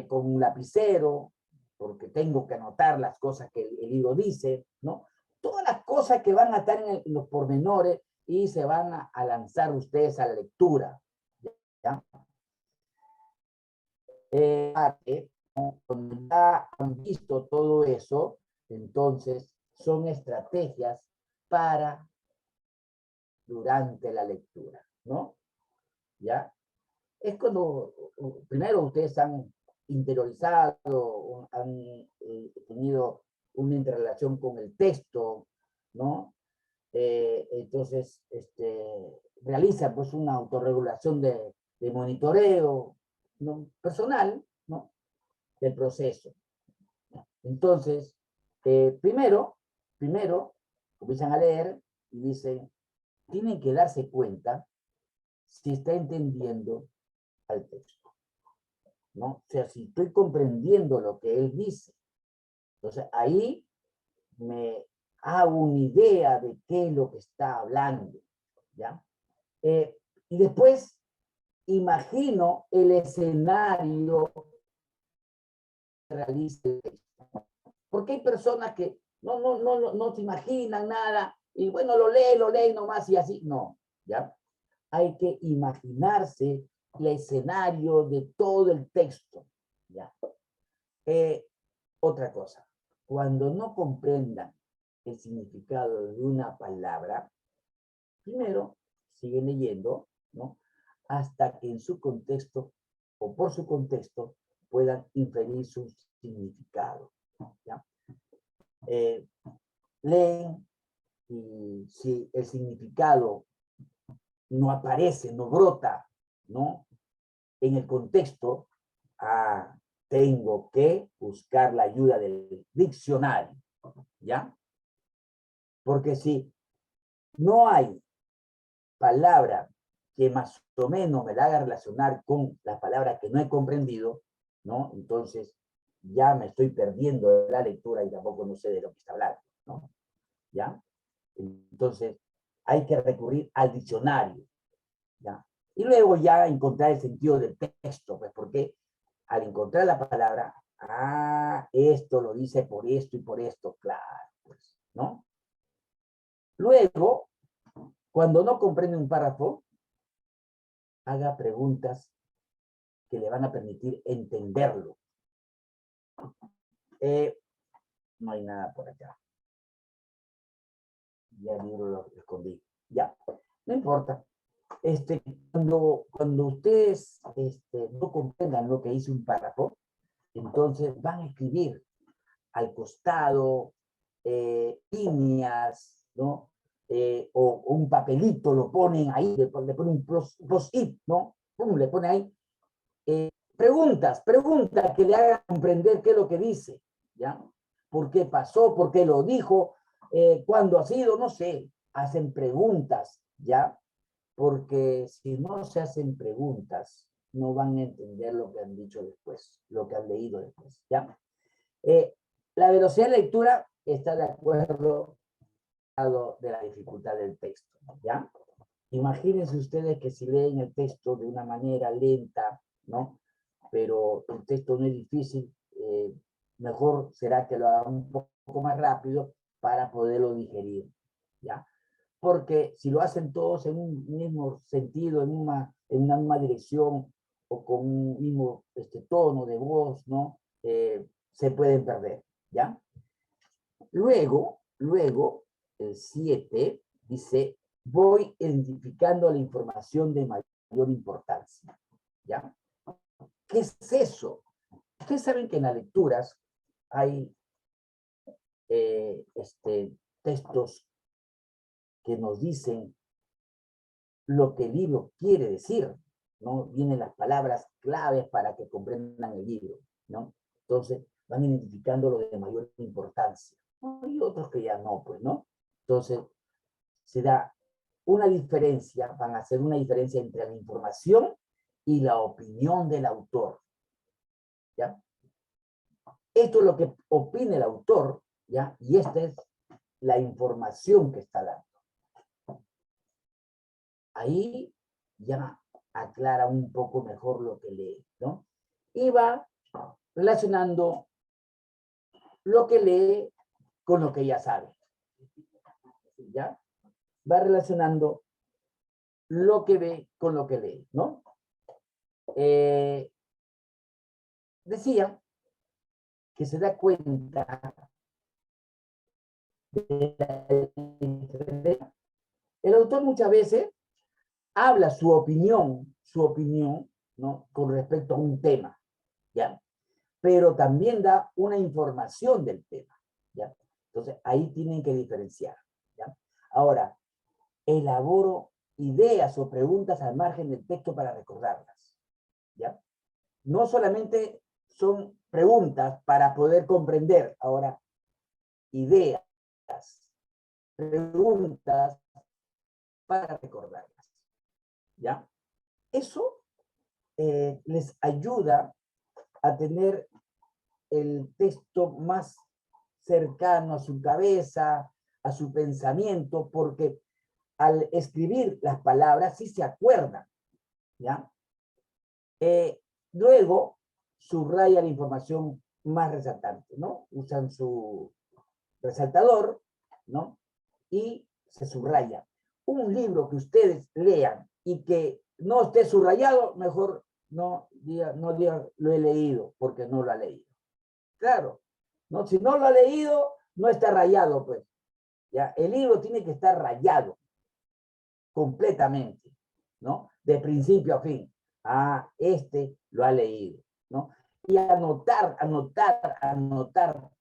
Con un lapicero, porque tengo que anotar las cosas que el libro dice, ¿no? Todas las cosas que van a estar en los pormenores y se van a lanzar ustedes a la lectura, ¿ya? Cuando ya han visto todo eso, entonces son estrategias para durante la lectura, ¿no? ¿Ya? Es cuando primero ustedes han interiorizado, han tenido una interrelación con el texto, ¿no? Entonces, realizan pues una autorregulación de monitoreo, ¿no?, personal, ¿no?, del proceso. Entonces, primero, comienzan a leer y dicen, tienen que darse cuenta si está entendiendo al texto, ¿no? O sea, si estoy comprendiendo lo que él dice. Entonces, ahí me hago una idea de qué es lo que está hablando, ¿ya? Y después imagino el escenario que realice el texto. Porque hay personas que no se imaginan nada y bueno, lo lee nomás y así. No, ¿ya? Hay que imaginarse el escenario de todo el texto, ¿ya? Otra cosa, cuando no comprendan el significado de una palabra, primero siguen leyendo, ¿no?, hasta que en su contexto o por su contexto puedan inferir su significado, ¿ya? Leen y si el significado no aparece, no brota, ¿no?, en el contexto, tengo que buscar la ayuda del diccionario, ¿ya? Porque si no hay palabra que más o menos me la haga relacionar con la palabra que no he comprendido, ¿no?, entonces ya me estoy perdiendo la lectura y tampoco no sé de lo que está hablando, ¿no? ¿Ya? Entonces hay que recurrir al diccionario, ¿ya? Y luego ya encontrar el sentido del texto, pues porque al encontrar la palabra, esto lo dice por esto y por esto, claro, pues, ¿no? Luego Cuando no comprende un párrafo, haga preguntas que le van a permitir entenderlo. No hay nada por acá. Ya el libro lo escondí. Ya, no importa. Cuando ustedes no comprendan lo que dice un párrafo, entonces van a escribir al costado líneas, ¿no? O un papelito, lo ponen ahí, le ponen un post-it, ¿no? Pum, le ponen ahí. Preguntas que le hagan comprender qué es lo que dice, ¿ya? ¿Por qué pasó? ¿Por qué lo dijo? ¿Cuándo ha sido? No sé. Hacen preguntas, ¿ya? Porque si no se hacen preguntas, no van a entender lo que han dicho después, lo que han leído después, ¿ya? La velocidad de lectura está de acuerdo de la dificultad del texto, ¿ya? Imagínense ustedes que si leen el texto de una manera lenta, ¿no? Pero el texto no es difícil, mejor será que lo hagan un poco más rápido para poderlo digerir, ¿ya? Porque si lo hacen todos en un mismo sentido, en una misma dirección, o con un mismo tono de voz, ¿no? Se pueden perder, ¿ya? Luego, el 7 dice, voy identificando la información de mayor importancia, ¿ya? ¿Qué es eso? Ustedes saben que en las lecturas hay textos que nos dicen lo que el libro quiere decir, ¿no? Vienen las palabras claves para que comprendan el libro, ¿no? Entonces, van identificando lo de mayor importancia, ¿no? Y otros que ya no, pues, ¿no? Entonces, se da una diferencia, van a hacer una diferencia entre la información y la opinión del autor, ¿ya? Esto es lo que opina el autor, ¿ya? Y esta es la información que está dando. Ahí ya aclara un poco mejor lo que lee, ¿no? Y va relacionando lo que lee con lo que ya sabe, ¿ya? Va relacionando lo que ve con lo que lee, ¿no? Decía que se da cuenta de el autor muchas veces habla su opinión, ¿no? Con respecto a un tema, ¿ya? Pero también da una información del tema, ¿ya? Entonces, ahí tienen que diferenciar, ¿ya? Ahora, elaboro ideas o preguntas al margen del texto para recordarlas, ¿ya? No solamente son preguntas para poder comprender, ahora, ideas, preguntas para recordarlas, ¿ya? Eso les ayuda a tener el texto más cercano a su cabeza, a su pensamiento, porque al escribir las palabras sí se acuerdan, ¿ya? Luego subraya la información más resaltante, ¿no? Usan su resaltador, ¿no? Y se subraya. Un libro que ustedes lean y que no esté subrayado, mejor no diga lo he leído, porque no lo ha leído. Claro, ¿no? Si no lo ha leído, no está rayado, pues. ¿Ya? El libro tiene que estar rayado completamente, ¿no? De principio a fin. Ah, lo ha leído, ¿no? Y anotar,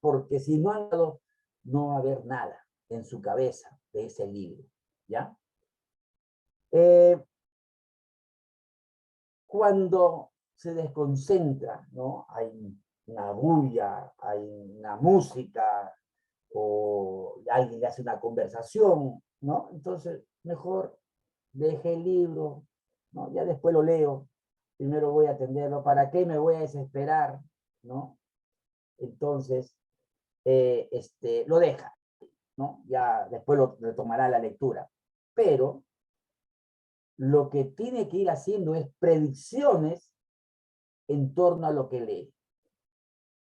porque si no han dado, no va a haber nada en su cabeza de ese libro, ¿ya? Cuando se desconcentra, ¿no? Hay una bulla, hay una música, o alguien le hace una conversación, ¿no? Entonces, mejor deje el libro, ¿no? Ya después lo leo, primero voy a atenderlo, ¿para qué me voy a desesperar, ¿no? Entonces, lo deja, ¿no? Ya después lo retomará la lectura. Pero lo que tiene que ir haciendo es predicciones en torno a lo que lee,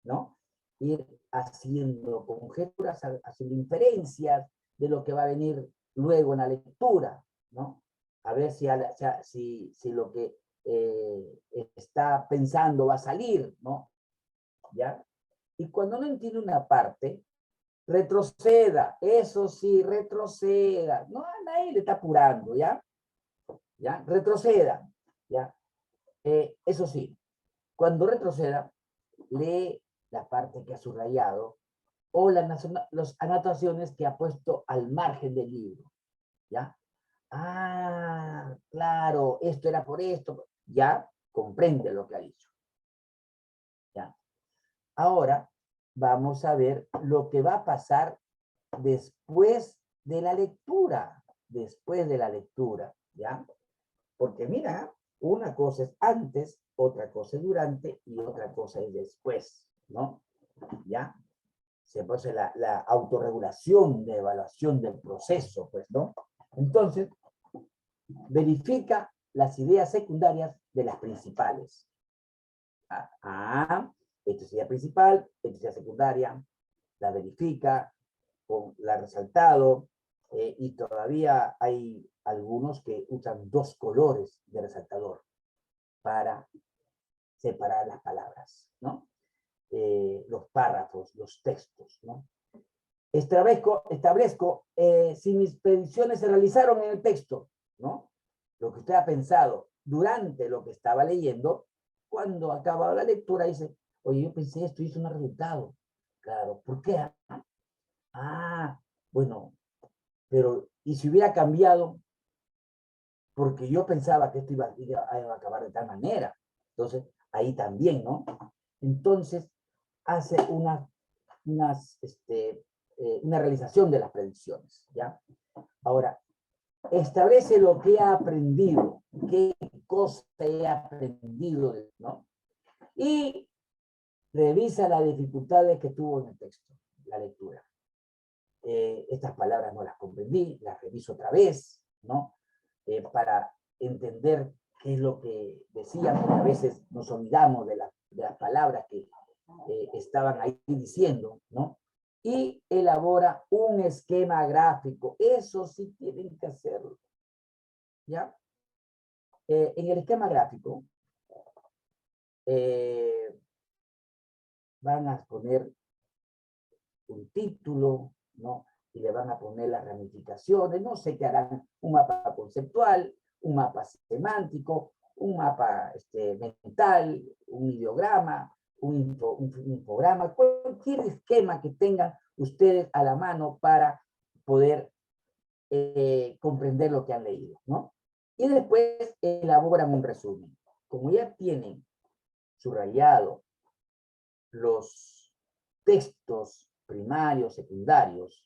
¿no? Ir haciendo conjeturas, haciendo inferencias de lo que va a venir luego en la lectura, ¿no? A ver si, si lo que está pensando va a salir, ¿no? ¿Ya? Y cuando no entiende una parte, retroceda, eso sí, retroceda. No, a nadie le está apurando, ¿ya? ¿Ya? Retroceda, ¿ya? Eso sí, cuando retroceda, lee la parte que ha subrayado o las anotaciones que ha puesto al margen del libro, ¿ya? Ah, claro, esto era por esto, ya comprende lo que ha dicho, ¿ya? Ahora vamos a ver lo que va a pasar después de la lectura, ¿ya? Porque mira, una cosa es antes, otra cosa es durante y otra cosa es después, ¿no? ¿Ya? Se produce la autorregulación de evaluación del proceso, pues, ¿no? Entonces, verifica las ideas secundarias de las principales. Esta es idea principal, esta es idea secundaria, la verifica, la ha resaltado, y todavía hay algunos que usan 2 colores de resaltador para separar las palabras, ¿no? Los párrafos, los textos, ¿no? Establezco si mis predicciones se realizaron en el texto, ¿no? Lo que usted ha pensado durante lo que estaba leyendo, cuando acababa la lectura dice, oye, yo pensé esto y eso no ha resultado. Claro, ¿por qué? Bueno, pero ¿y si hubiera cambiado? Porque yo pensaba que esto iba a acabar de tal manera. Entonces, ahí también, ¿no? Entonces, hace una realización de las predicciones, ¿ya? Ahora, establece lo que ha aprendido, qué cosa he aprendido, ¿no? Y revisa las dificultades que tuvo en el texto, la lectura. Estas palabras no las comprendí, las reviso otra vez, ¿no? Para entender qué es lo que decían, porque a veces nos olvidamos de las palabras que estaban ahí diciendo, ¿no? Y elabora un esquema gráfico. Eso sí tienen que hacerlo, ¿ya? En el esquema gráfico van a poner un título, ¿no? Y le van a poner las ramificaciones, no sé qué harán, un mapa conceptual, un mapa semántico, un mapa mental, un ideograma, un infograma, cualquier esquema que tengan ustedes a la mano para poder comprender lo que han leído, ¿no? Y después elaboran un resumen. Como ya tienen subrayado los textos primarios, secundarios,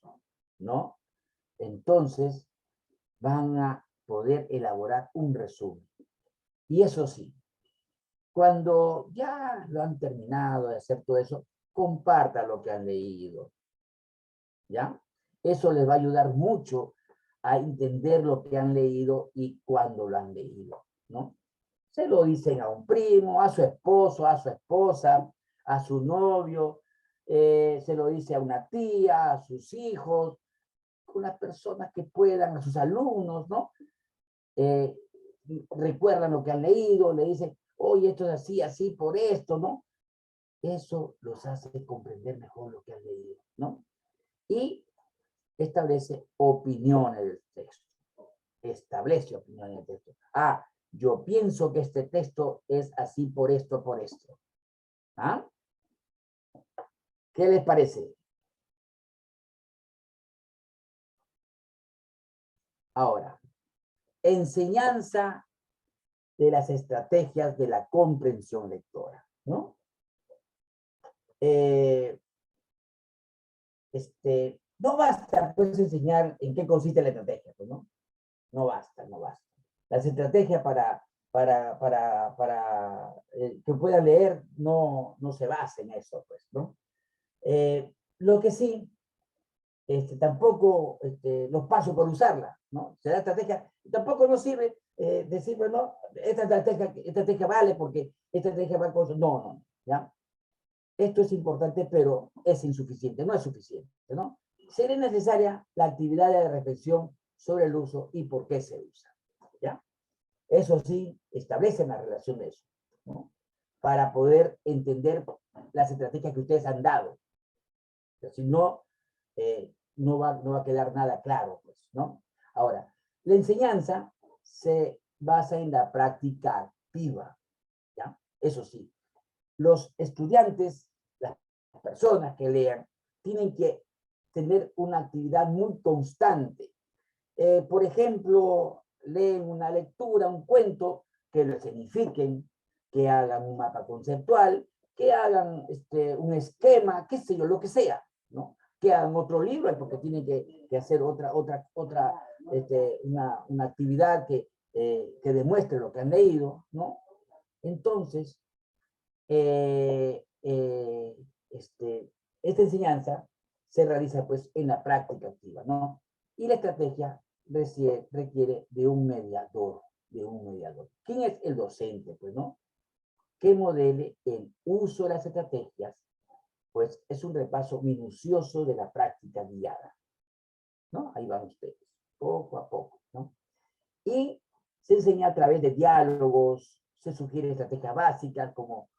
¿no? Entonces van a poder elaborar un resumen. Y eso sí, cuando ya lo han terminado de hacer todo eso, compartan lo que han leído, ¿ya? Eso les va a ayudar mucho a entender lo que han leído y cuándo lo han leído, ¿no? Se lo dicen a un primo, a su esposo, a su esposa, a su novio, se lo dice a una tía, a sus hijos, con las personas que puedan, a sus alumnos, ¿no? Recuerdan lo que han leído, le dicen, oye, esto es así, así, por esto, ¿no? Eso los hace comprender mejor lo que han leído, ¿no? Y establece opiniones del texto. Establece opiniones del texto. Yo pienso que este texto es así por esto, por esto. ¿Ah? ¿Qué les parece? Ahora, enseñanza de las estrategias de la comprensión lectora, ¿no? No basta, pues, enseñar en qué consiste la estrategia, pues, ¿no? No basta, no basta. Las estrategias para que puedan leer no se basa en eso, pues, ¿no? Lo que sí, tampoco los paso por usarla, ¿no? Se da estrategia, tampoco nos sirve decir, bueno, esta estrategia vale porque esta estrategia va con... No, ¿ya? Esto es importante, pero es insuficiente, no es suficiente, ¿no? Sería necesaria la actividad de reflexión sobre el uso y por qué se usa, ¿ya? Eso sí, establecen la relación de eso, ¿no? Para poder entender las estrategias que ustedes han dado. Pero si no, no va a quedar nada claro, pues, ¿no? Ahora, la enseñanza se basa en la práctica activa, ¿ya? Eso sí, los estudiantes, las personas que lean, tienen que tener una actividad muy constante. Por ejemplo, leen una lectura, un cuento, que lo escenifiquen, que hagan un mapa conceptual, que hagan un esquema, qué sé yo, lo que sea, ¿no? Que hagan otro libro, porque tienen que hacer una actividad que demuestre lo que han leído, ¿no? Entonces, esta enseñanza se realiza pues en la práctica activa, ¿no? Y la estrategia requiere de un mediador, ¿Quién es el docente, pues, no? Que modele el uso de las estrategias, pues es un repaso minucioso de la práctica guiada, ¿no? Ahí van ustedes, poco a poco, ¿no? Y se enseña a través de diálogos, se sugiere estrategias básicas como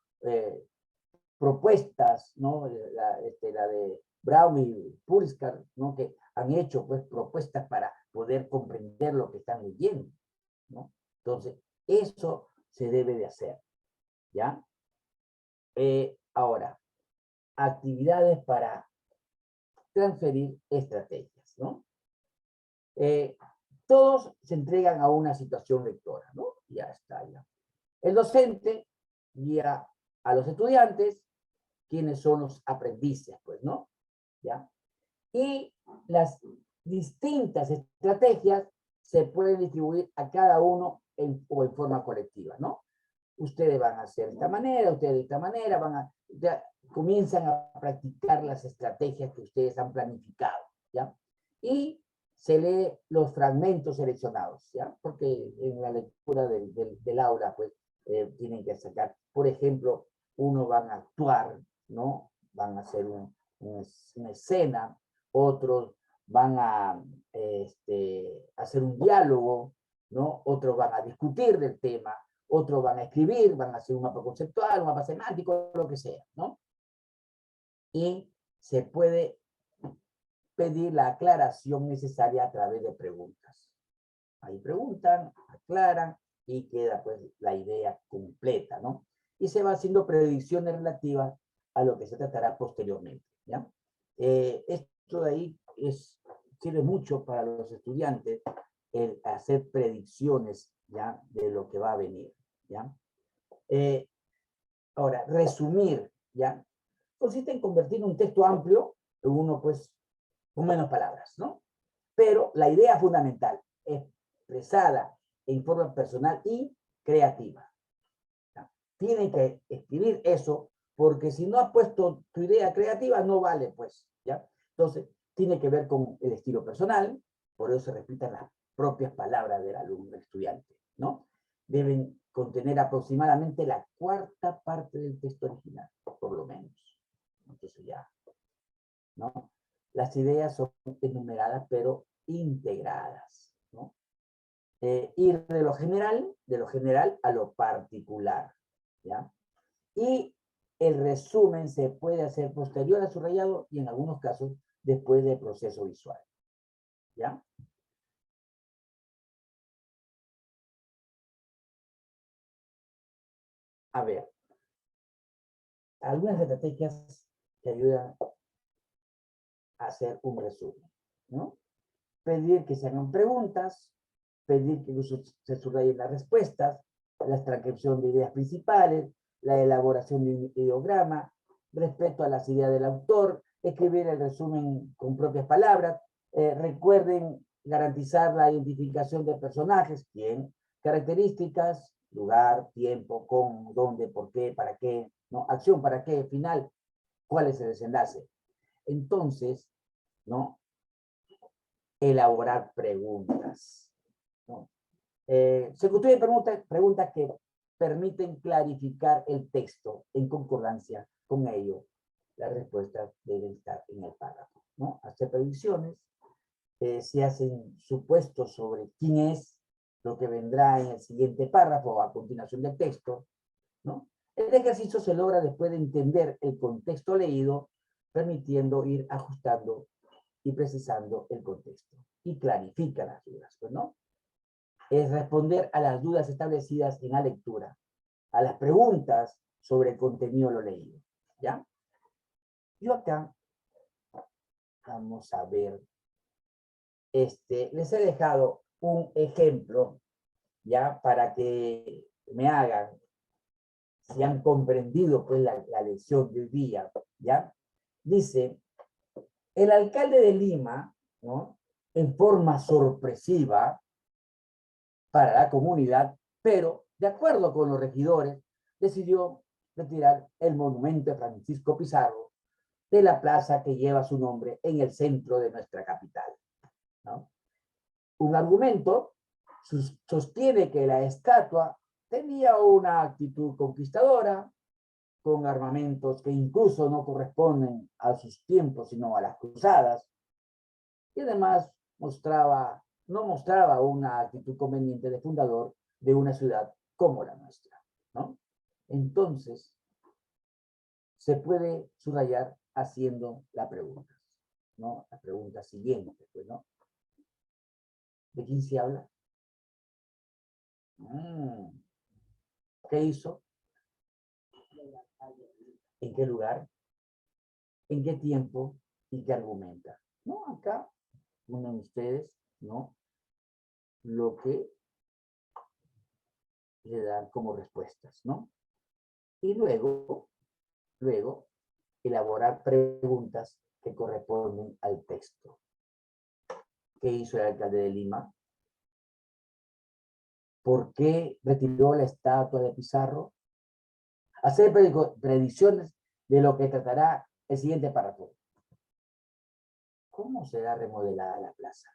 propuestas, ¿no? La de Brown y Pulskar, ¿no? Que han hecho pues propuestas para poder comprender lo que están leyendo, ¿no? Entonces, eso se debe de hacer, ¿ya? Ahora, actividades para transferir estrategias, ¿no? Todos se entregan a una situación lectora, ¿no? Ya está, ya. El docente guía a los estudiantes, quienes son los aprendices, pues, ¿no? ¿Ya? Y las distintas estrategias se pueden distribuir a cada uno en forma colectiva, ¿no? Ustedes van a hacer de esta manera, ustedes de esta manera, comienzan a practicar las estrategias que ustedes han planificado, ¿ya? Y se lee los fragmentos seleccionados, ¿ya? Porque en la lectura del aula, pues, tienen que sacar, por ejemplo, uno van a actuar, ¿no? Van a hacer una escena, otros van a hacer un diálogo, ¿no? Otros van a discutir del tema, otros van a escribir, van a hacer un mapa conceptual, un mapa semántico, lo que sea, ¿no? Y se puede pedir la aclaración necesaria a través de preguntas. Ahí preguntan, aclaran y queda pues la idea completa, ¿no? Y se va haciendo predicciones relativas a lo que se tratará posteriormente, ¿ya? Esto de ahí sirve mucho para los estudiantes el hacer predicciones, ¿ya? De lo que va a venir, ¿ya? Ahora, resumir, ¿ya? Consiste en convertir un texto amplio en uno, pues, con menos palabras, ¿no? Pero la idea fundamental es expresada en forma personal y creativa. ¿Ya? Tienen que escribir eso, porque si no has puesto tu idea creativa, no vale, pues, ¿ya? Entonces, tiene que ver con el estilo personal, por eso se repiten las propias palabras del alumno, del estudiante, ¿no? Deben contener aproximadamente la cuarta parte del texto original, por lo menos. Entonces ya, ¿no? Las ideas son enumeradas, pero integradas, ¿no? Ir de lo general a lo particular, ¿ya? Y el resumen se puede hacer posterior al subrayado y en algunos casos después del proceso visual, ¿ya? A ver, algunas estrategias que ayudan a hacer un resumen, ¿no? Pedir que se hagan preguntas, pedir que se subrayen las respuestas, la transcripción de ideas principales, la elaboración de un ideograma, respeto a las ideas del autor, escribir el resumen con propias palabras, recuerden garantizar la identificación de personajes, quién, características, lugar, tiempo, cómo, dónde, por qué, para qué, ¿no? Acción, para qué, final, cuál es el desenlace. Entonces, ¿no? Elaborar preguntas, ¿no? Se construyen preguntas que permiten clarificar el texto en concordancia con ello. Las respuestas deben estar en el párrafo, ¿no? Hacer predicciones, se hacen supuestos sobre quién es, lo que vendrá en el siguiente párrafo o a continuación del texto, ¿no? El ejercicio se logra después de entender el contexto leído, permitiendo ir ajustando y precisando el contexto. Y clarifica las dudas, pues, ¿no? Es responder a las dudas establecidas en la lectura, a las preguntas sobre el contenido de lo leído, ¿ya? Yo acá, vamos a ver, les he dejado un ejemplo, ¿ya? Para que me hagan, si han comprendido pues la lección de hoy día, ¿ya? Dice, el alcalde de Lima, ¿no? En forma sorpresiva para la comunidad, pero de acuerdo con los regidores, decidió retirar el monumento de Francisco Pizarro de la plaza que lleva su nombre en el centro de nuestra capital, ¿no? Un argumento sostiene que la estatua tenía una actitud conquistadora, con armamentos que incluso no corresponden a sus tiempos, sino a las cruzadas, y además no mostraba una actitud conveniente de fundador de una ciudad como la nuestra, ¿no? Entonces, se puede subrayar haciendo la pregunta, ¿no? La pregunta siguiente, pues, ¿no? ¿De quién se habla? ¿Qué hizo? ¿En qué lugar? ¿En qué tiempo? ¿Y qué argumenta? ¿No? Acá ponen ustedes, ¿no? Lo que le dan como respuestas, ¿no? Y luego, elaborar preguntas que corresponden al texto. ¿Qué hizo el alcalde de Lima? ¿Por qué retiró la estatua de Pizarro? Hacer predicciones de lo que tratará el siguiente párrafo. ¿Cómo será remodelada la plaza?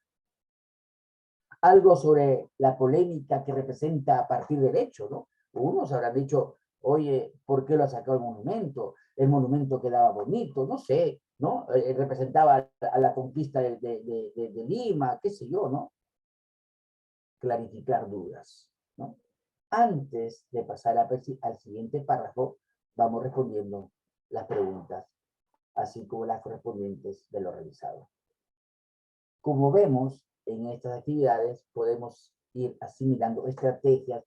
Algo sobre la polémica que representa a partir del hecho, ¿no? Unos habrán dicho, oye, ¿por qué lo ha sacado el monumento? El monumento quedaba bonito, no sé, ¿no? Representaba a la conquista de Lima, qué sé yo, ¿no? Clarificar dudas, ¿no? Antes de pasar al siguiente párrafo, vamos respondiendo las preguntas, así como las correspondientes de lo realizado. Como vemos, en estas actividades podemos ir asimilando estrategias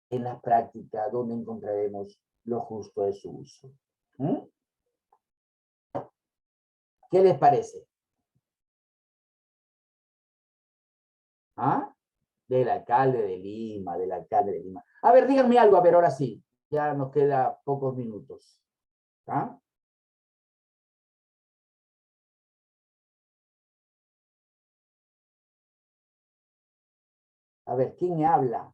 en la práctica donde encontraremos lo justo de su uso. ¿Qué les parece? ¿Ah? Del alcalde de Lima, del alcalde de Lima. A ver, díganme algo, a ver, ahora sí. Ya nos queda pocos minutos. ¿Ah? A ver, ¿quién me habla?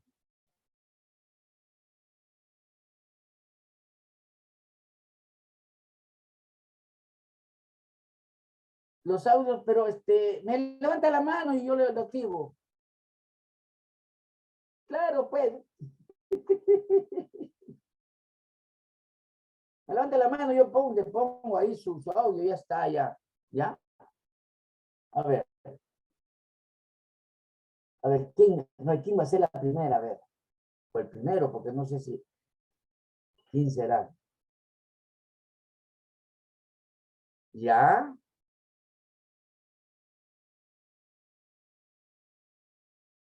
Los audios, pero me levanta la mano y yo lo activo. Claro, pues. Me levanta la mano, yo le pongo ahí su audio, ya está, ya. ¿Ya? A ver, ¿quién va a ser la primera? A ver, o el primero, porque no sé si, ¿quién será? ¿Ya?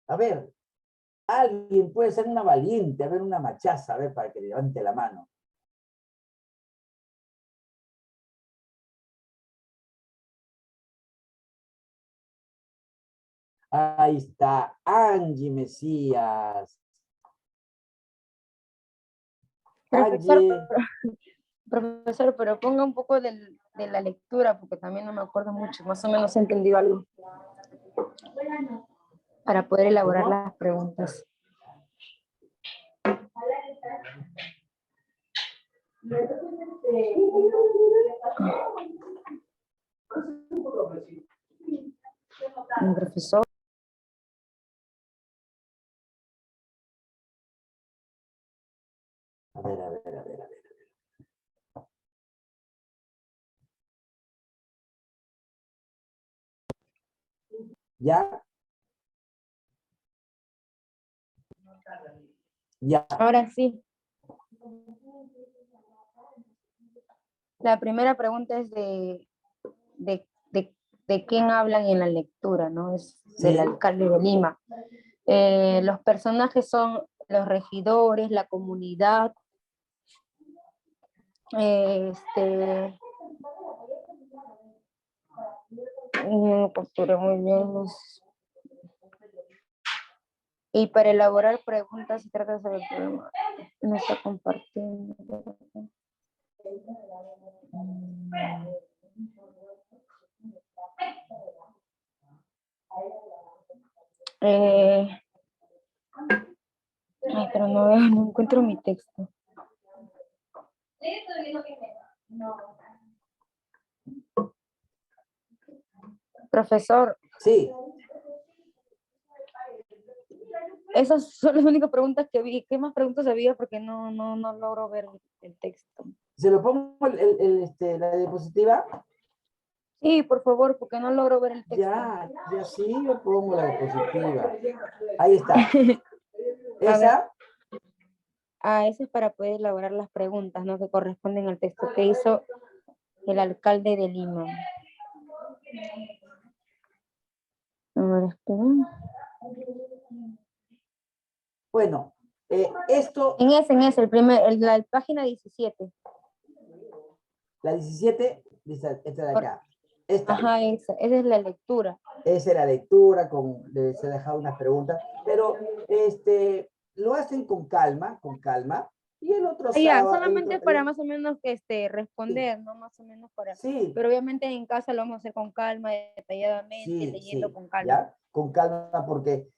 A ver, alguien puede ser una valiente, a ver, una machaza, a ver, para que levante la mano. Ahí está, Angie Mesías. Angie.
Profesor, pero ponga un poco de la lectura, porque también no me acuerdo mucho, más o menos he entendido algo, para poder elaborar
¿Cómo?
las preguntas. Profesor.
A ver. ¿Ya? Ya.
Ahora sí. La primera pregunta es de quién hablan en la lectura, ¿no? Es del
Sí.
alcalde de Lima. Los personajes son los regidores, la comunidad, no capturé muy bien y para elaborar preguntas se trata sobre el problema. No está compartiendo. Ay, pero no veo, no encuentro mi texto. Profesor,
Sí.
esas son las únicas preguntas que vi. ¿Qué más preguntas había? Porque no logro ver el texto.
¿Se lo pongo la diapositiva?
Sí, por favor, porque no logro ver el texto.
Ya sí, yo pongo la diapositiva. Ahí está.
A
¿Esa?
Eso es para poder elaborar las preguntas, ¿no? Que corresponden al texto que hizo el alcalde de Lima. A ver, espera.
Bueno, esto,
En ese, la página 17.
la 17, esta de acá. Esta.
Ajá, esa es la lectura.
Esa es la lectura, se ha dejado unas preguntas, pero lo hacen con calma, y el otro
Ya,
sábado...
solamente para más o menos responder, ¿no? Más o menos para...
Sí,
Pero obviamente en casa lo vamos a hacer con calma, detalladamente, leyendo
sí,
con calma.
¿ya? Con calma, porque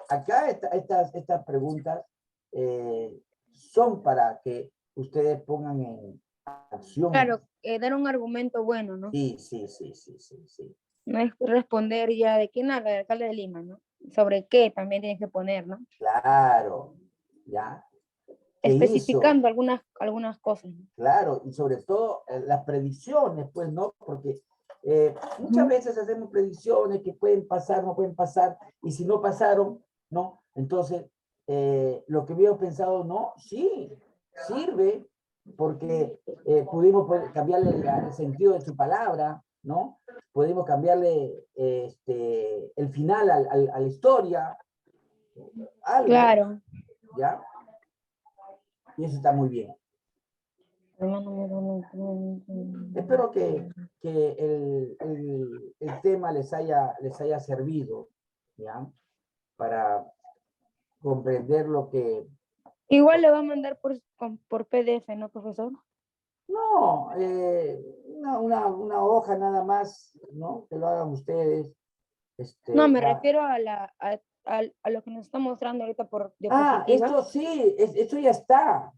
acá estas preguntas son para que ustedes pongan en acción.
Claro, dar un argumento bueno, ¿no?
Sí.
No es responder ya de quién habla, el alcalde de Lima, ¿no? Sobre qué también tienes que poner, ¿no?
Claro, ¿ya? ¿Qué
Especificando
hizo?
algunas cosas, ¿no?
Claro, y sobre todo las predicciones, pues, ¿no? Porque muchas veces hacemos predicciones que pueden pasar, no pueden pasar, y si no pasaron, ¿no? Entonces, lo que habíamos pensado, no, sí, sirve, porque pudimos cambiarle el sentido de su palabra, ¿no? Pudimos cambiarle el final a la historia, algo,
Claro.
¿ya? Y eso está muy bien. Espero que el tema les haya servido, ¿ya? Para comprender lo que...
Igual le va a mandar por PDF, ¿no, profesor?
No, una hoja nada más, ¿no? Que lo hagan ustedes.
No, me refiero a lo que nos está mostrando ahorita por diapositiva.
Esto sí, esto ya está.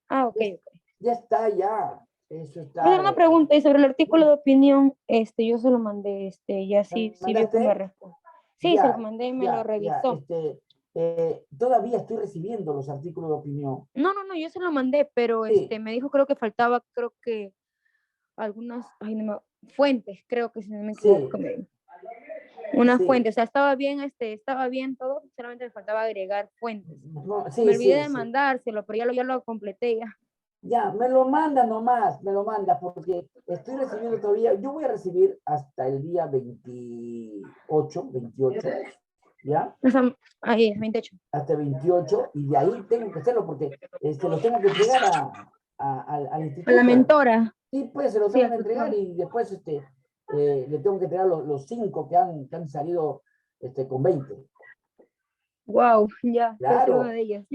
Ok.
Ya está, ya. Eso está.
Voy a hacer una pregunta y sobre el artículo de opinión, yo se lo mandé, ya sí vio que me responde. Sí,
Ya,
se lo mandé y me lo revisó.
Todavía estoy recibiendo los artículos de opinión.
No, yo se lo mandé, pero
Sí.
me dijo, creo que faltaba, algunas, fuentes, creo que si no me equivoco.
Sí.
Unas
Sí.
fuentes, o sea, estaba bien todo, solamente me faltaba agregar fuentes.
No, sí,
me olvidé de
sí.
mandárselo, pero ya lo completé ya.
Ya, me lo manda nomás, porque estoy recibiendo todavía, yo voy a recibir hasta el día 28, ¿ya?
Ahí es 28.
Hasta 28, y de ahí tengo que hacerlo, porque lo tengo que entregar al instituto.
A la mentora.
Sí, pues se lo tengo que entregar, y después le tengo que entregar los 5 que han salido con 20.
Wow, ya,
Claro.
una de ellas.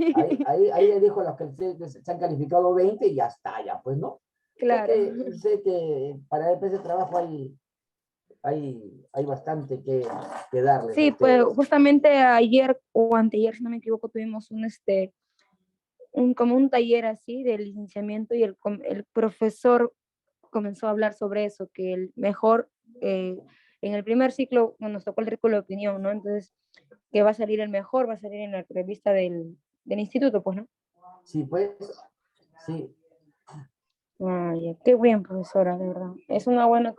Ahí le dejo a los que se han calificado 20 y ya está, ya, pues, ¿no?
Claro.
Sé que para ese trabajo hay bastante que darles.
Sí, pues justamente ayer o anteayer, si no me equivoco, tuvimos como un taller así de licenciamiento y el profesor comenzó a hablar sobre eso, que el mejor, en el primer ciclo nos tocó el artículo de opinión, ¿no? Entonces, que va a salir el mejor, va a salir en la revista del instituto, pues, ¿no?
Sí, pues, sí.
Ay, qué bien, profesora, de verdad. Es una buena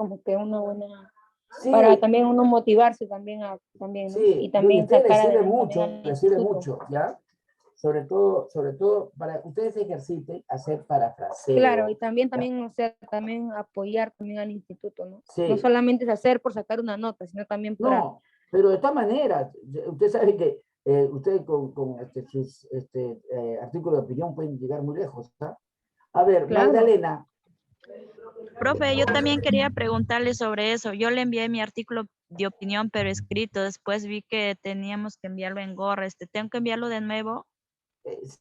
Sí,
para también uno motivarse también, también, ¿no?
sí,
Y también
ustedes
sacar
les sirve
adelante
mucho,
también al
les sirve
instituto.
mucho, ¿ya? Sobre todo para que ustedes ejerciten hacer parafraseo.
Claro, y también,
¿ya?
o sea, también apoyar también al instituto, ¿no?
Sí.
No solamente es hacer por sacar una nota, sino también para...
No, pero de todas maneras, usted sabe que ustedes con sus artículos de opinión pueden llegar muy lejos, ¿está? A ver,
Claro.
Magdalena.
Profe, yo también quería preguntarle sobre eso. Yo le envié mi artículo de opinión, pero escrito. Después vi que teníamos que enviarlo en Word. ¿Tengo que enviarlo de nuevo?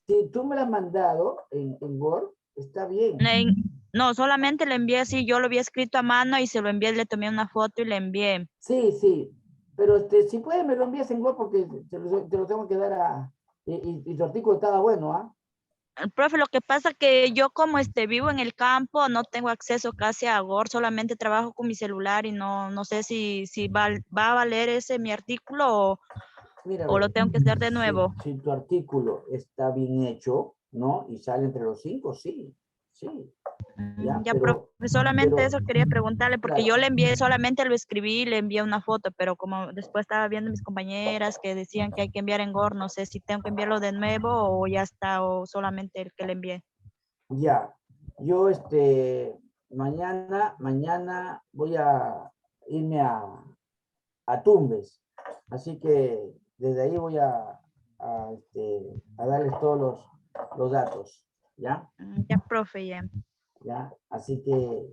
Si tú me lo has mandado en Word, está bien.
No, solamente le envié así. Yo lo había escrito a mano y se lo envié, le tomé una foto y le envié.
Sí, sí. Pero si puedes me lo envías en Word porque te lo tengo que dar a... Y tu artículo estaba bueno, ¿ah?
Profe, lo que pasa que yo como vivo en el campo, no tengo acceso casi a Word, solamente trabajo con mi celular y no sé si va a valer ese mi artículo
Mira,
o lo tengo que hacer de nuevo.
Si tu artículo está bien hecho, ¿no? Y sale entre los 5, sí, sí.
Ya, profe, solamente eso quería preguntarle, porque
claro.
yo le envié, solamente lo escribí, le envié una foto, pero como después estaba viendo mis compañeras que decían que hay que enviar en Word, no sé si tengo que enviarlo de nuevo o ya está, o solamente el que le envié.
Ya, yo mañana voy a irme a Tumbes, así que desde ahí voy a darles todos los datos, ¿ya?
Ya, profe, ya.
¿Ya? Así que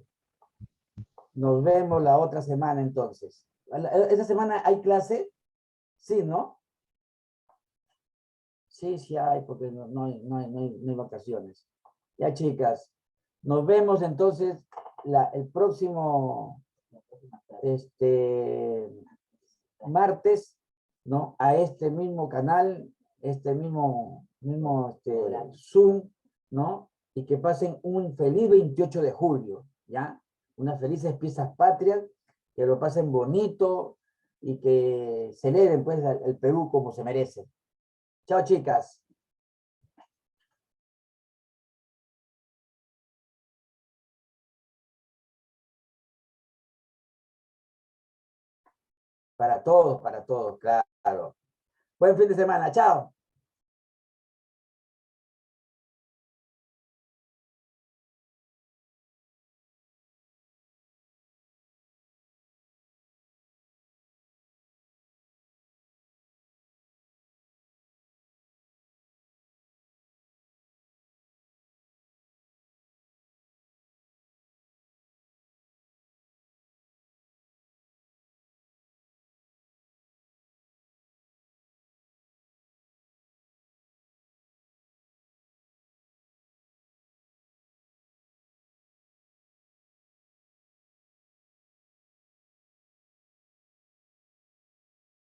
nos vemos la otra semana entonces. ¿Esta semana hay clase? Sí, ¿no? Sí hay, porque no hay vacaciones. Ya, chicas, nos vemos entonces el próximo martes, ¿no? A este mismo canal, este mismo Zoom, ¿no? Y que pasen un feliz 28 de julio, ¿ya? Unas felices fiestas patrias, que lo pasen bonito y que celebren, pues, el Perú como se merece. Chao, chicas. Para todos, claro. Buen fin de semana, chao.